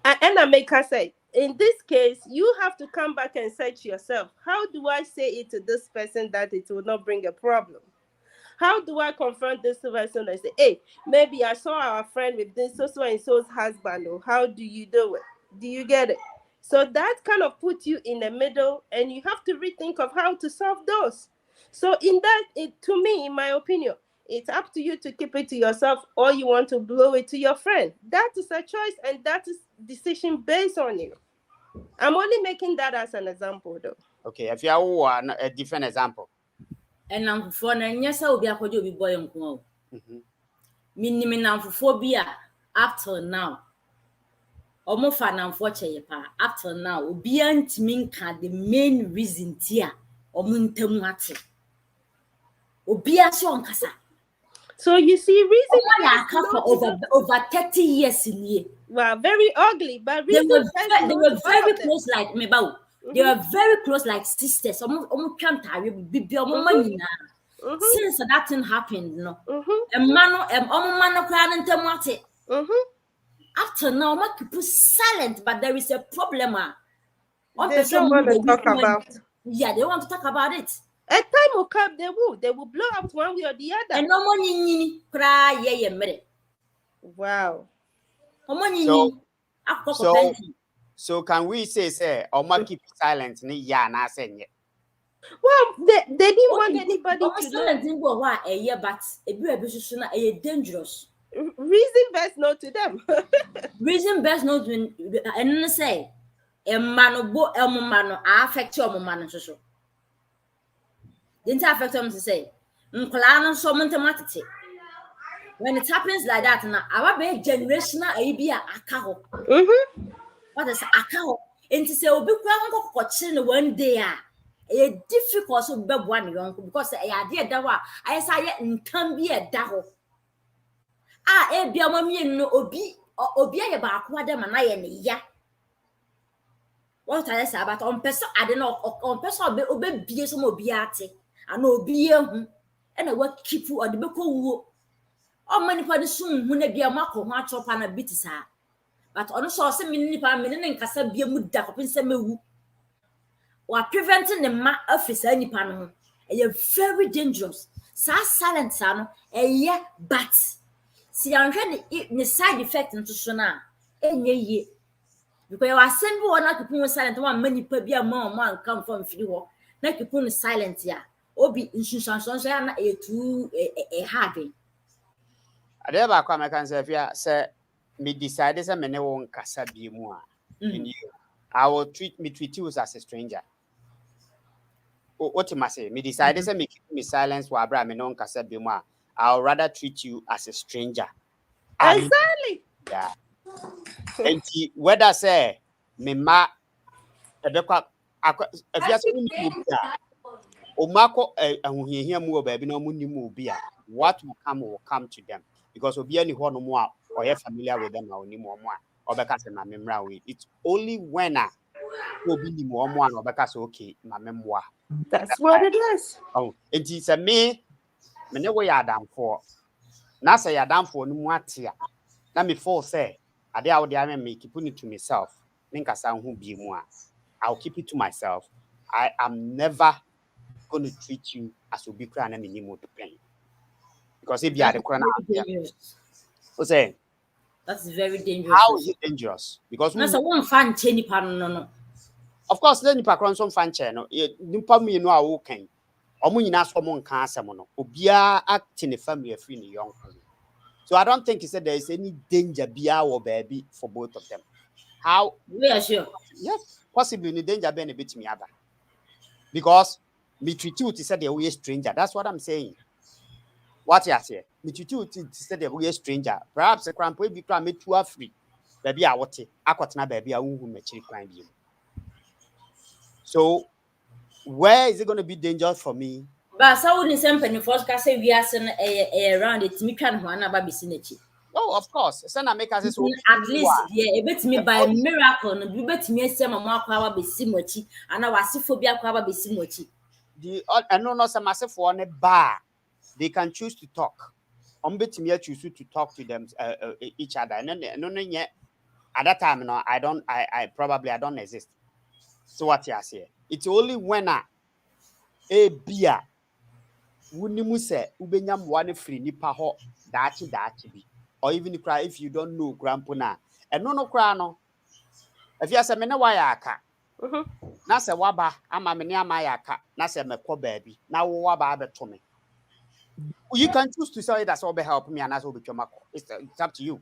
And I make her say, in this case, you have to come back and search yourself. How do I say it to this person that it will not bring a problem? How do I confront this person and say, hey, maybe I saw our friend with this so and so's husband, or how do you do it? Do you get it? So that kind of puts you in the middle, and you have to rethink of how to solve those. So in that, to me, in my opinion, it's up to you to keep it to yourself, or you want to blow it to your friend. That is a choice, and that is decision based on you. I'm only making that as an example, though. Okay, if you have a different example. And I'm for an yes, I will be a could boy and go. Mm-hmm. Minimum amphophobia up till now. Almost an unfortunate up till now. Beyond minka the main reason tia or muntemati. Obia son casa. So you see, reason I for over 30 years in here. were very ugly, but They reason were very close like me. They were very close like sisters. Almost can't be money now. Since that thing happened, no. A man crying and after now, I keep silent, but there is a problem. They don't want to talk about. Yeah, they want to talk about it. A time will come, they will blow up one way or the other. And no money cry, yeah, minute. Wow. So can we say, or keep silent? Ni na say. Well, they didn't want anybody to know. But a dangerous. Reason best no to them. Reason best no to and say a man bo elmano affect your man so. Didn't affect them to say Nkolano so mathematics. When it happens like that, now our big generational idea akaho. What is akaho? And to say obi kwa watching one day. A difficult so bad one young because the idea that I say in can be a daho. Biamami no obi ya ba kwa dem na ye ne ya. What I say about on person I don't know on person obe bie so obi ate and obi ehu and I work keep or the beko wo. O mani pa sun hu na bia makọ ho atopa na bitisa. But on so se me nipa me ne nkasa bia mu da kopin se mewu. Or preventing the officer nipa no ho. Very dangerous. Sa silent sa no but see, I'm trying the side effect into Shona. Ye. Because I send one not to put silent one many per be a man come from free war. Not to put silent ya. Obi insurance a too a hard. I never come. I can say, me decided some men won't casa be more. I will treat you as a stranger. What you must say, me decided to make me silence while Abraham non casa be more. I'll rather treat you as a stranger. Exactly. Yeah. And whether say me ma if you say Omako here more baby no money mobia, what will come to them because obi any ho no more or you're familiar with them or ni more or because my memory. It's only when I will be more or because okay, my memoir. That's what it is. Oh, it is a me never ya down for. Now say ya down for no more tia. Let me fall say, I dare out there me keep it to myself. Think I sound who be more. I'll keep it to myself. I am never going to treat you as will be crying and anymore to pain. Because if you are the crown, say that's very dangerous. How is it dangerous? Because that's a one fan chenny pan no. Of course, then you pack on some fan channel. You put me no okay. Omunina someone can't someone. Obia act in a family free in young. So I don't think he said there is any danger, Bia or baby, for both of them. How? We are sure. Yes, possibly in the danger being a bit me other. Because me treat you to say they're a stranger. That's what I'm saying. What you say? Me treat you to say they're a stranger. Perhaps a cramp will be crammed to a free. baby a wote akwatena baby a unhu machiri kwan bi. So where is it going to be dangerous for me? But so wouldn't send first can say we are around it, me can one about vicinity. Oh, of course. Send make us At least, yeah, a bit me by miracle, and you bet me some more power be simochi, and I was phobia power be simochi. The and no some massive one a bar. They can choose to talk. Bet me choose to talk to them each other. And then no yet at that time, no, I don't exist. So what you say? It's only when a beer wunimu se ubenyam one free nipa ho dachi bi. Or even cry if you don't know grandpa na. And no cry no. If you say me na why aka. Na se waba ama me ne amayaka. Na se me ko baby. Na wo waba abeto me. You can choose to say that's all be help me and that's all be chomako. It's up to you.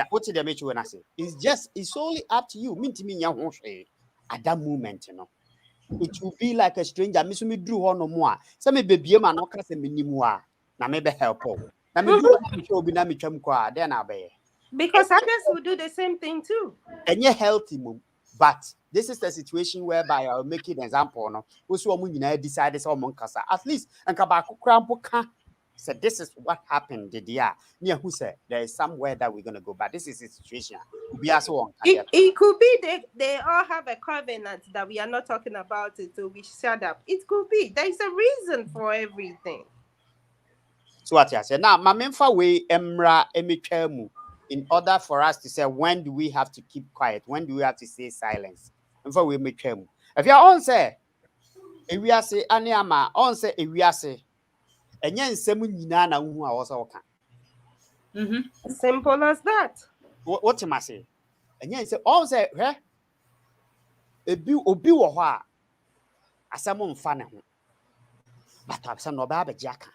What did they make you when I say? It's only up to you. Mean to me at that moment, you know. It will be like a stranger. Miss me drew on no more. Some baby man no cast a minimum. Now maybe help. Now me do be na me chomko then I'll be. Because others will do the same thing too. And you're healthy, mum. But this is the situation whereby I'll make an example. No, also decide this on Moncasa. At least and Kabako Crampo said this is what happened. Did near who said there is somewhere that we're gonna go, but this is the situation. We are so on. It could be they all have a covenant that we are not talking about it, so we shut up. It could be there is a reason for everything. So what I said now, my main way emra emichemu. In order for us to say when do we have to keep quiet, when do we have to say silence, and for we make them. If you are on say, if we are say aniama on say if we are say, and yen semu nyina na hu a also can. Simple as that. What am I say? And yen say on say, eh? Obi wo ho a asamo mfa ne ho. But absa no ba jaka.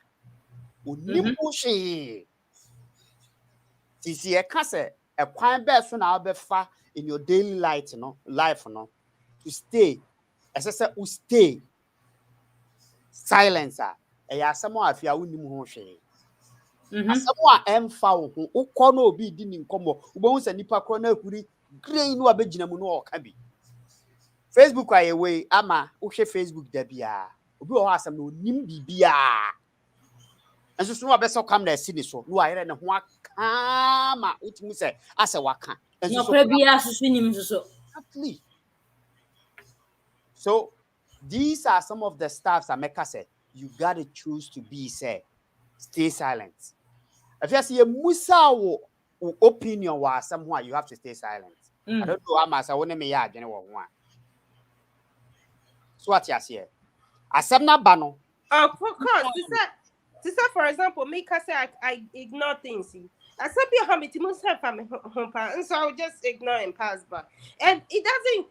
Onim hwe. See, a case a quite best when I'll be far in your daily life, to stay. As I said, we stay. Silencer. And ya someone if you are winning more shame. Someone am found who corner be didn't come up. Bones and nipa corner kuri grain no abegina mu no can be. Facebook I away, ama, okay, Facebook debia. Obi o asam no nim bibia. And so no beso come there see so no ayere ne ho akama utimi say ase waka no probia so nim so exactly. So these are some of the stuffs that Mecca said you got to choose to be say stay silent. If you see a musa opinion was somewhere you have to stay silent. I don't know how much I want me ya adwene wo ho a. So what you say asem na ba no of course for example, me say I ignore things. I said, and so I'll just ignore and pass by. And it doesn't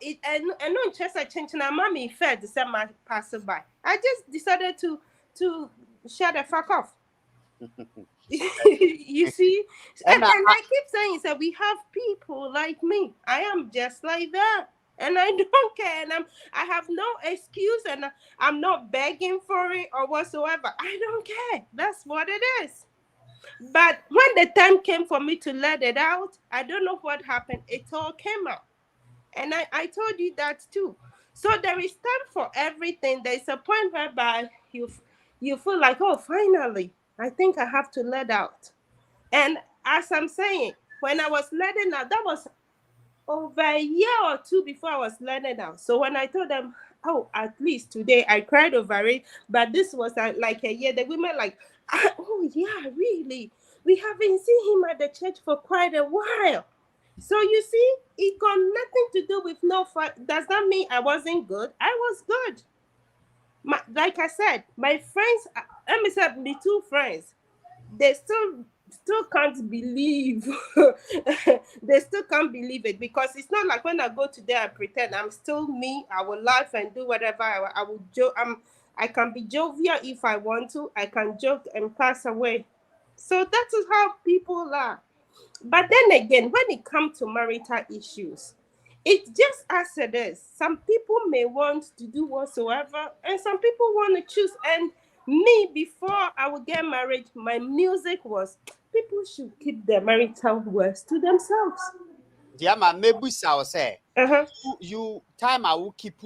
it and no interest I change na mommy fed the same pass by. I just decided to shut the fuck off. You see? And I keep saying that we have people like me. I am just like that. And I don't care, and I have no excuse, and I'm not begging for it or whatsoever. I don't care. That's what it is. But when the time came for me to let it out, I don't know what happened. It all came out. And I told you that too. So there is time for everything. There's a point whereby you feel like, oh, finally, I think I have to let out. And as I'm saying, when I was letting out, that was over a year or two before I was letting out. So when I told them, oh, at least today, I cried over it, but this was like a year. The women like, oh yeah, really? We haven't seen him at the church for quite a while. So you see, it got nothing to do with no fight. Does that mean I wasn't good? I was good. Like I said, my friends, let me say, my two friends, they still can't believe they still can't believe it, because it's not like when I go to there I pretend I'm still me. I will laugh and do whatever I will joke. I can be jovial if I want to. I can joke and pass away. So that is how people are. But then again, when it comes to marital issues, it's just as it is. Some people may want to do whatsoever, and some people want to choose. And me, before I would get married, my music was people should keep their marital words to themselves. Diama maybe say say Uh-huh. you time I will keep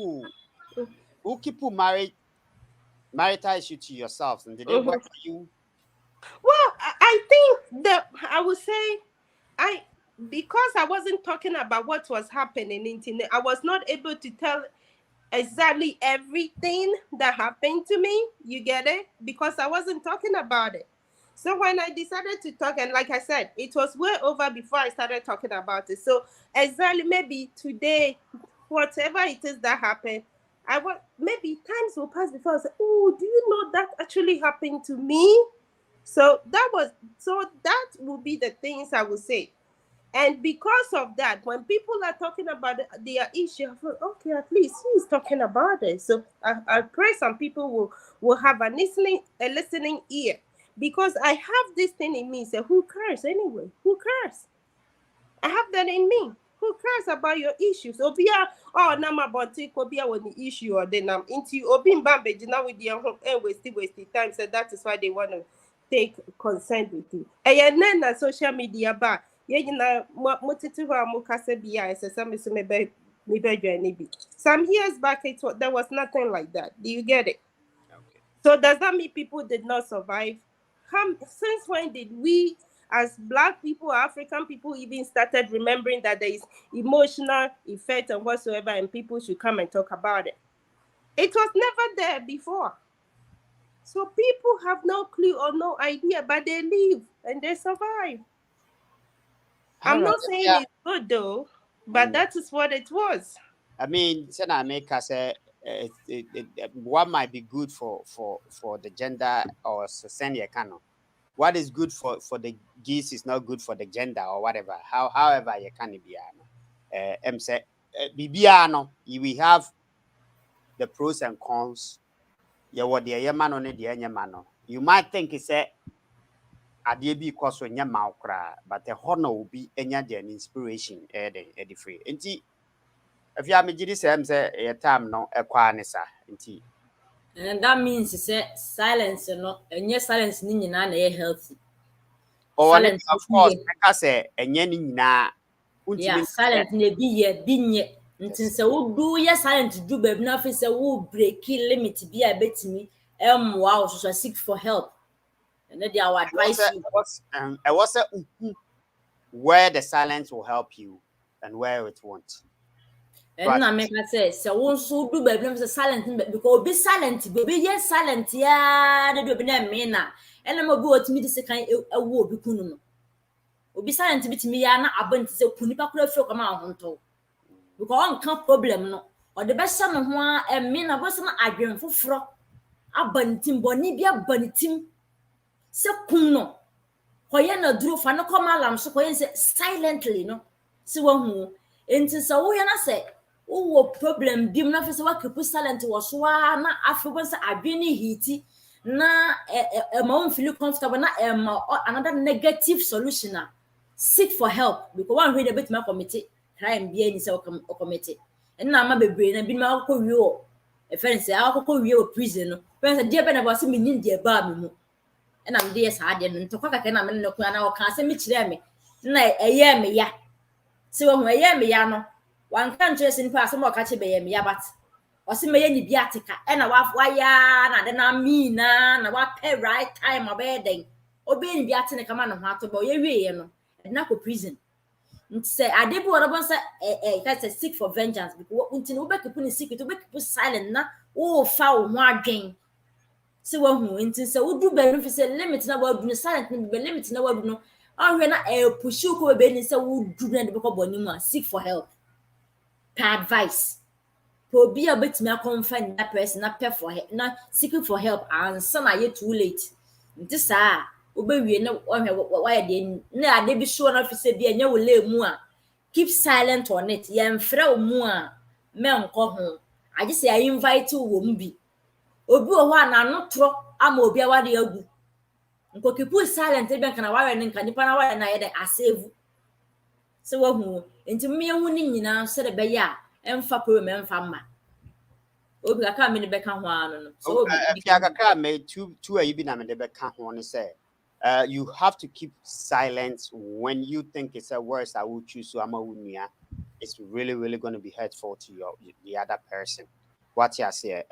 marital issue to yourself, and did it work for you? Well, I think that I would say because I wasn't talking about what was happening in internet, I was not able to tell exactly everything that happened to me. You get it? Because I wasn't talking about it. So when I decided to talk, and like I said, it was way over before I started talking about it. So exactly maybe today, whatever it is that happened, maybe times will pass before I say, oh, do you know that actually happened to me? So that will be the things I would say. And because of that, when people are talking about their issue, I feel, okay, at least he's talking about it. So I pray some people will have a listening ear, because I have this thing in me. So who cares anyway? Who cares? I have that in me. Who cares about your issues? Obia, oh, nama bonti kobia when the issue or then I'm into obin bambe now with their home and wasting time. So that is why they want to take consent with you. And then social media bar. Yeah, motiti wa mukase biya SSM is maybe some years back there was nothing like that. Do you get it? Okay. So does that mean people did not survive? Since when did we as Black people, African people, even started remembering that there is emotional effect and whatsoever, and people should come and talk about it? It was never there before. So people have no clue or no idea, but they live and they survive. I'm not saying it's good though, but that is what it was. I mean, Sena America say what might be good for the gender or senior canon. What is good for the geese is not good for the gender or whatever. However you can be say bibiano, we have the pros and cons. Yeah, what the man on the man. You might think it's a idea because when you maukra, but the honor will be any an inspiration the free. If you have me this say a time no a quanessa. And that means say silence no, and yes, silence ni na healthy. Or of course, I say and yen na silent na binye until say wo do yes silent do baby na say wo break limit be a betimi wow so seek for help. And then I would advise you. I was where the silence will help you and where it won't. And I make say one so do baby silent because be silent, baby yes silent ya the do na me na and I'm go to me this kind a wo bi kunu no. Obi silent bit me ya na abant say kuni pa kura feel come ahonto. Because on can problem no or the best son ho a me na boss na adwen foforo abantim boni bia banitim se kun no koye na duro fa no come alarm so koye say silently no se wahu enti se wo ya na say wo problem bim na fa se wa keep silent wo so na afebo se adwene hiti na ma won feel comfortable na another negative solution na seek for help because one way the bit ma committee crime bia ni se o committee and na ma bebre na bi ma akọ wi o e friend say akọ wi o prison no friend say dia be na bo se me nim dia ba me mu and I'm there sa ade no ntokwa kaka na me no kwa na o kan se me kire me na eye me ya se wo hu eye me ya no wan kan tire sin pa se mo ka che be ye me ya but o se me ye ni bi atika e na wa ya na de na mi na wa pay right time abeden obi ni bi atene kama no ho ato ba o ye wie ye no na ko prison say ade bi woro bon say ka say seek for vengeance because until we keep ni secret we keep silent na o fa o ho adwen se wo hu until say wo du be no fi say limit na wo du no silent ni be limit na wo du no ahwe na push you ko be ni say wo du na de be ko boni mu seek for help per advice to be a bit me confine that person na pay for help na seeking for help and some are yet too late until sa obewie na why dey na ade bi show na fi say bi anya wo le mu a keep silent on it ye mfra o mu a me nko ho age say I invite wo mu bi obi o ho na no tro ama obi a wade agu nko keep silent e ben kana ware ne nka nipa na ware na ye dey asave so wo hu enti me hu ni nyina so de be ya emfa pro me emfa ma obi aka me ne be ka ho anu no so obi aka ka me two ayi bi na me de be ka ho ne say You have to keep silent when you think it's a words I will choose. So it's really, really going to be hurtful to the other person. What you say?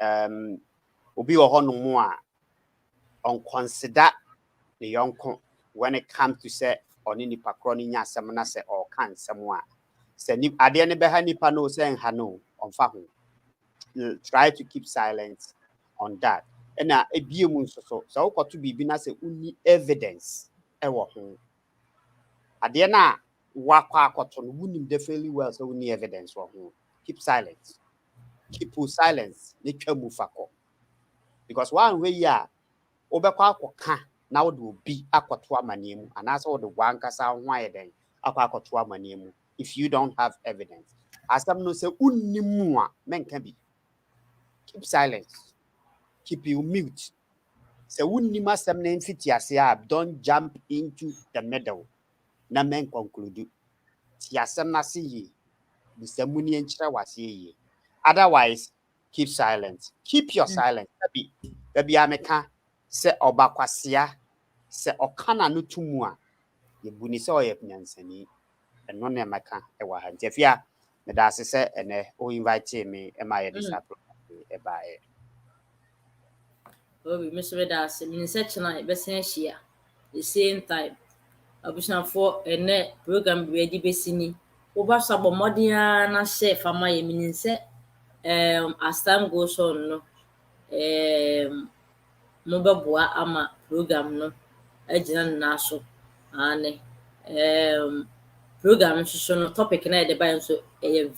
Obi more on consider the young when it comes to say on any pakroni nya semana say or can someone say ni ade ne be ha nipa no say hano on fa ho. Try to keep silent on that. And now a biom so to be na say uni evidence e wo ho. Ade na wakwa akoto no wunim definitely well so uni evidence wo ho. Keep silent. Keep silence. Ne twa mu fakọ. Because one way ya obekwa akoka na wo do bi akoto amane mu anasa wo do wankasa hwan eden akoto amane mu if you don't have evidence. Asam no say unnimu a menka bi. Keep silence. Keep you mute. So unnim asam na mfiti ase a don't jump into the middle. Na men conclude. Ti asam na se yi. Bisamuni enchira wase yi. Otherwise, keep silent. Keep your silence. Baby ameka se obakwasia se okana no tumu a ye buni se oye nyansani eno na maka e wa ha ntiafia me da se ene o invite me e ma ye disciple e ba e Obi Mr. Das min section be sen hia the same time abushan for ene program be di besini wo ba so abomodia na chef ama ye min se as time goes on no mo beboa ama program no agina na so ane program so no topic na de buy so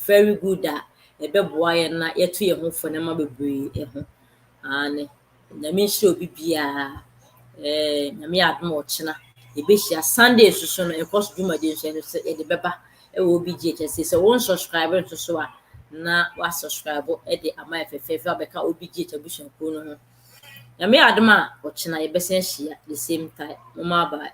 very good that e beboa ye na ye to ye ho fo na ma bebre e ho ane na me shi obi bia na me adom ochina e be hia Sunday so no e cost duma de so e de beba e wo bi GHS so won subscribe to so a na wa subscribe e de ama FFF abeka obi GHS bushon ko no na me adom a ochina e be sen hia the same time mama ba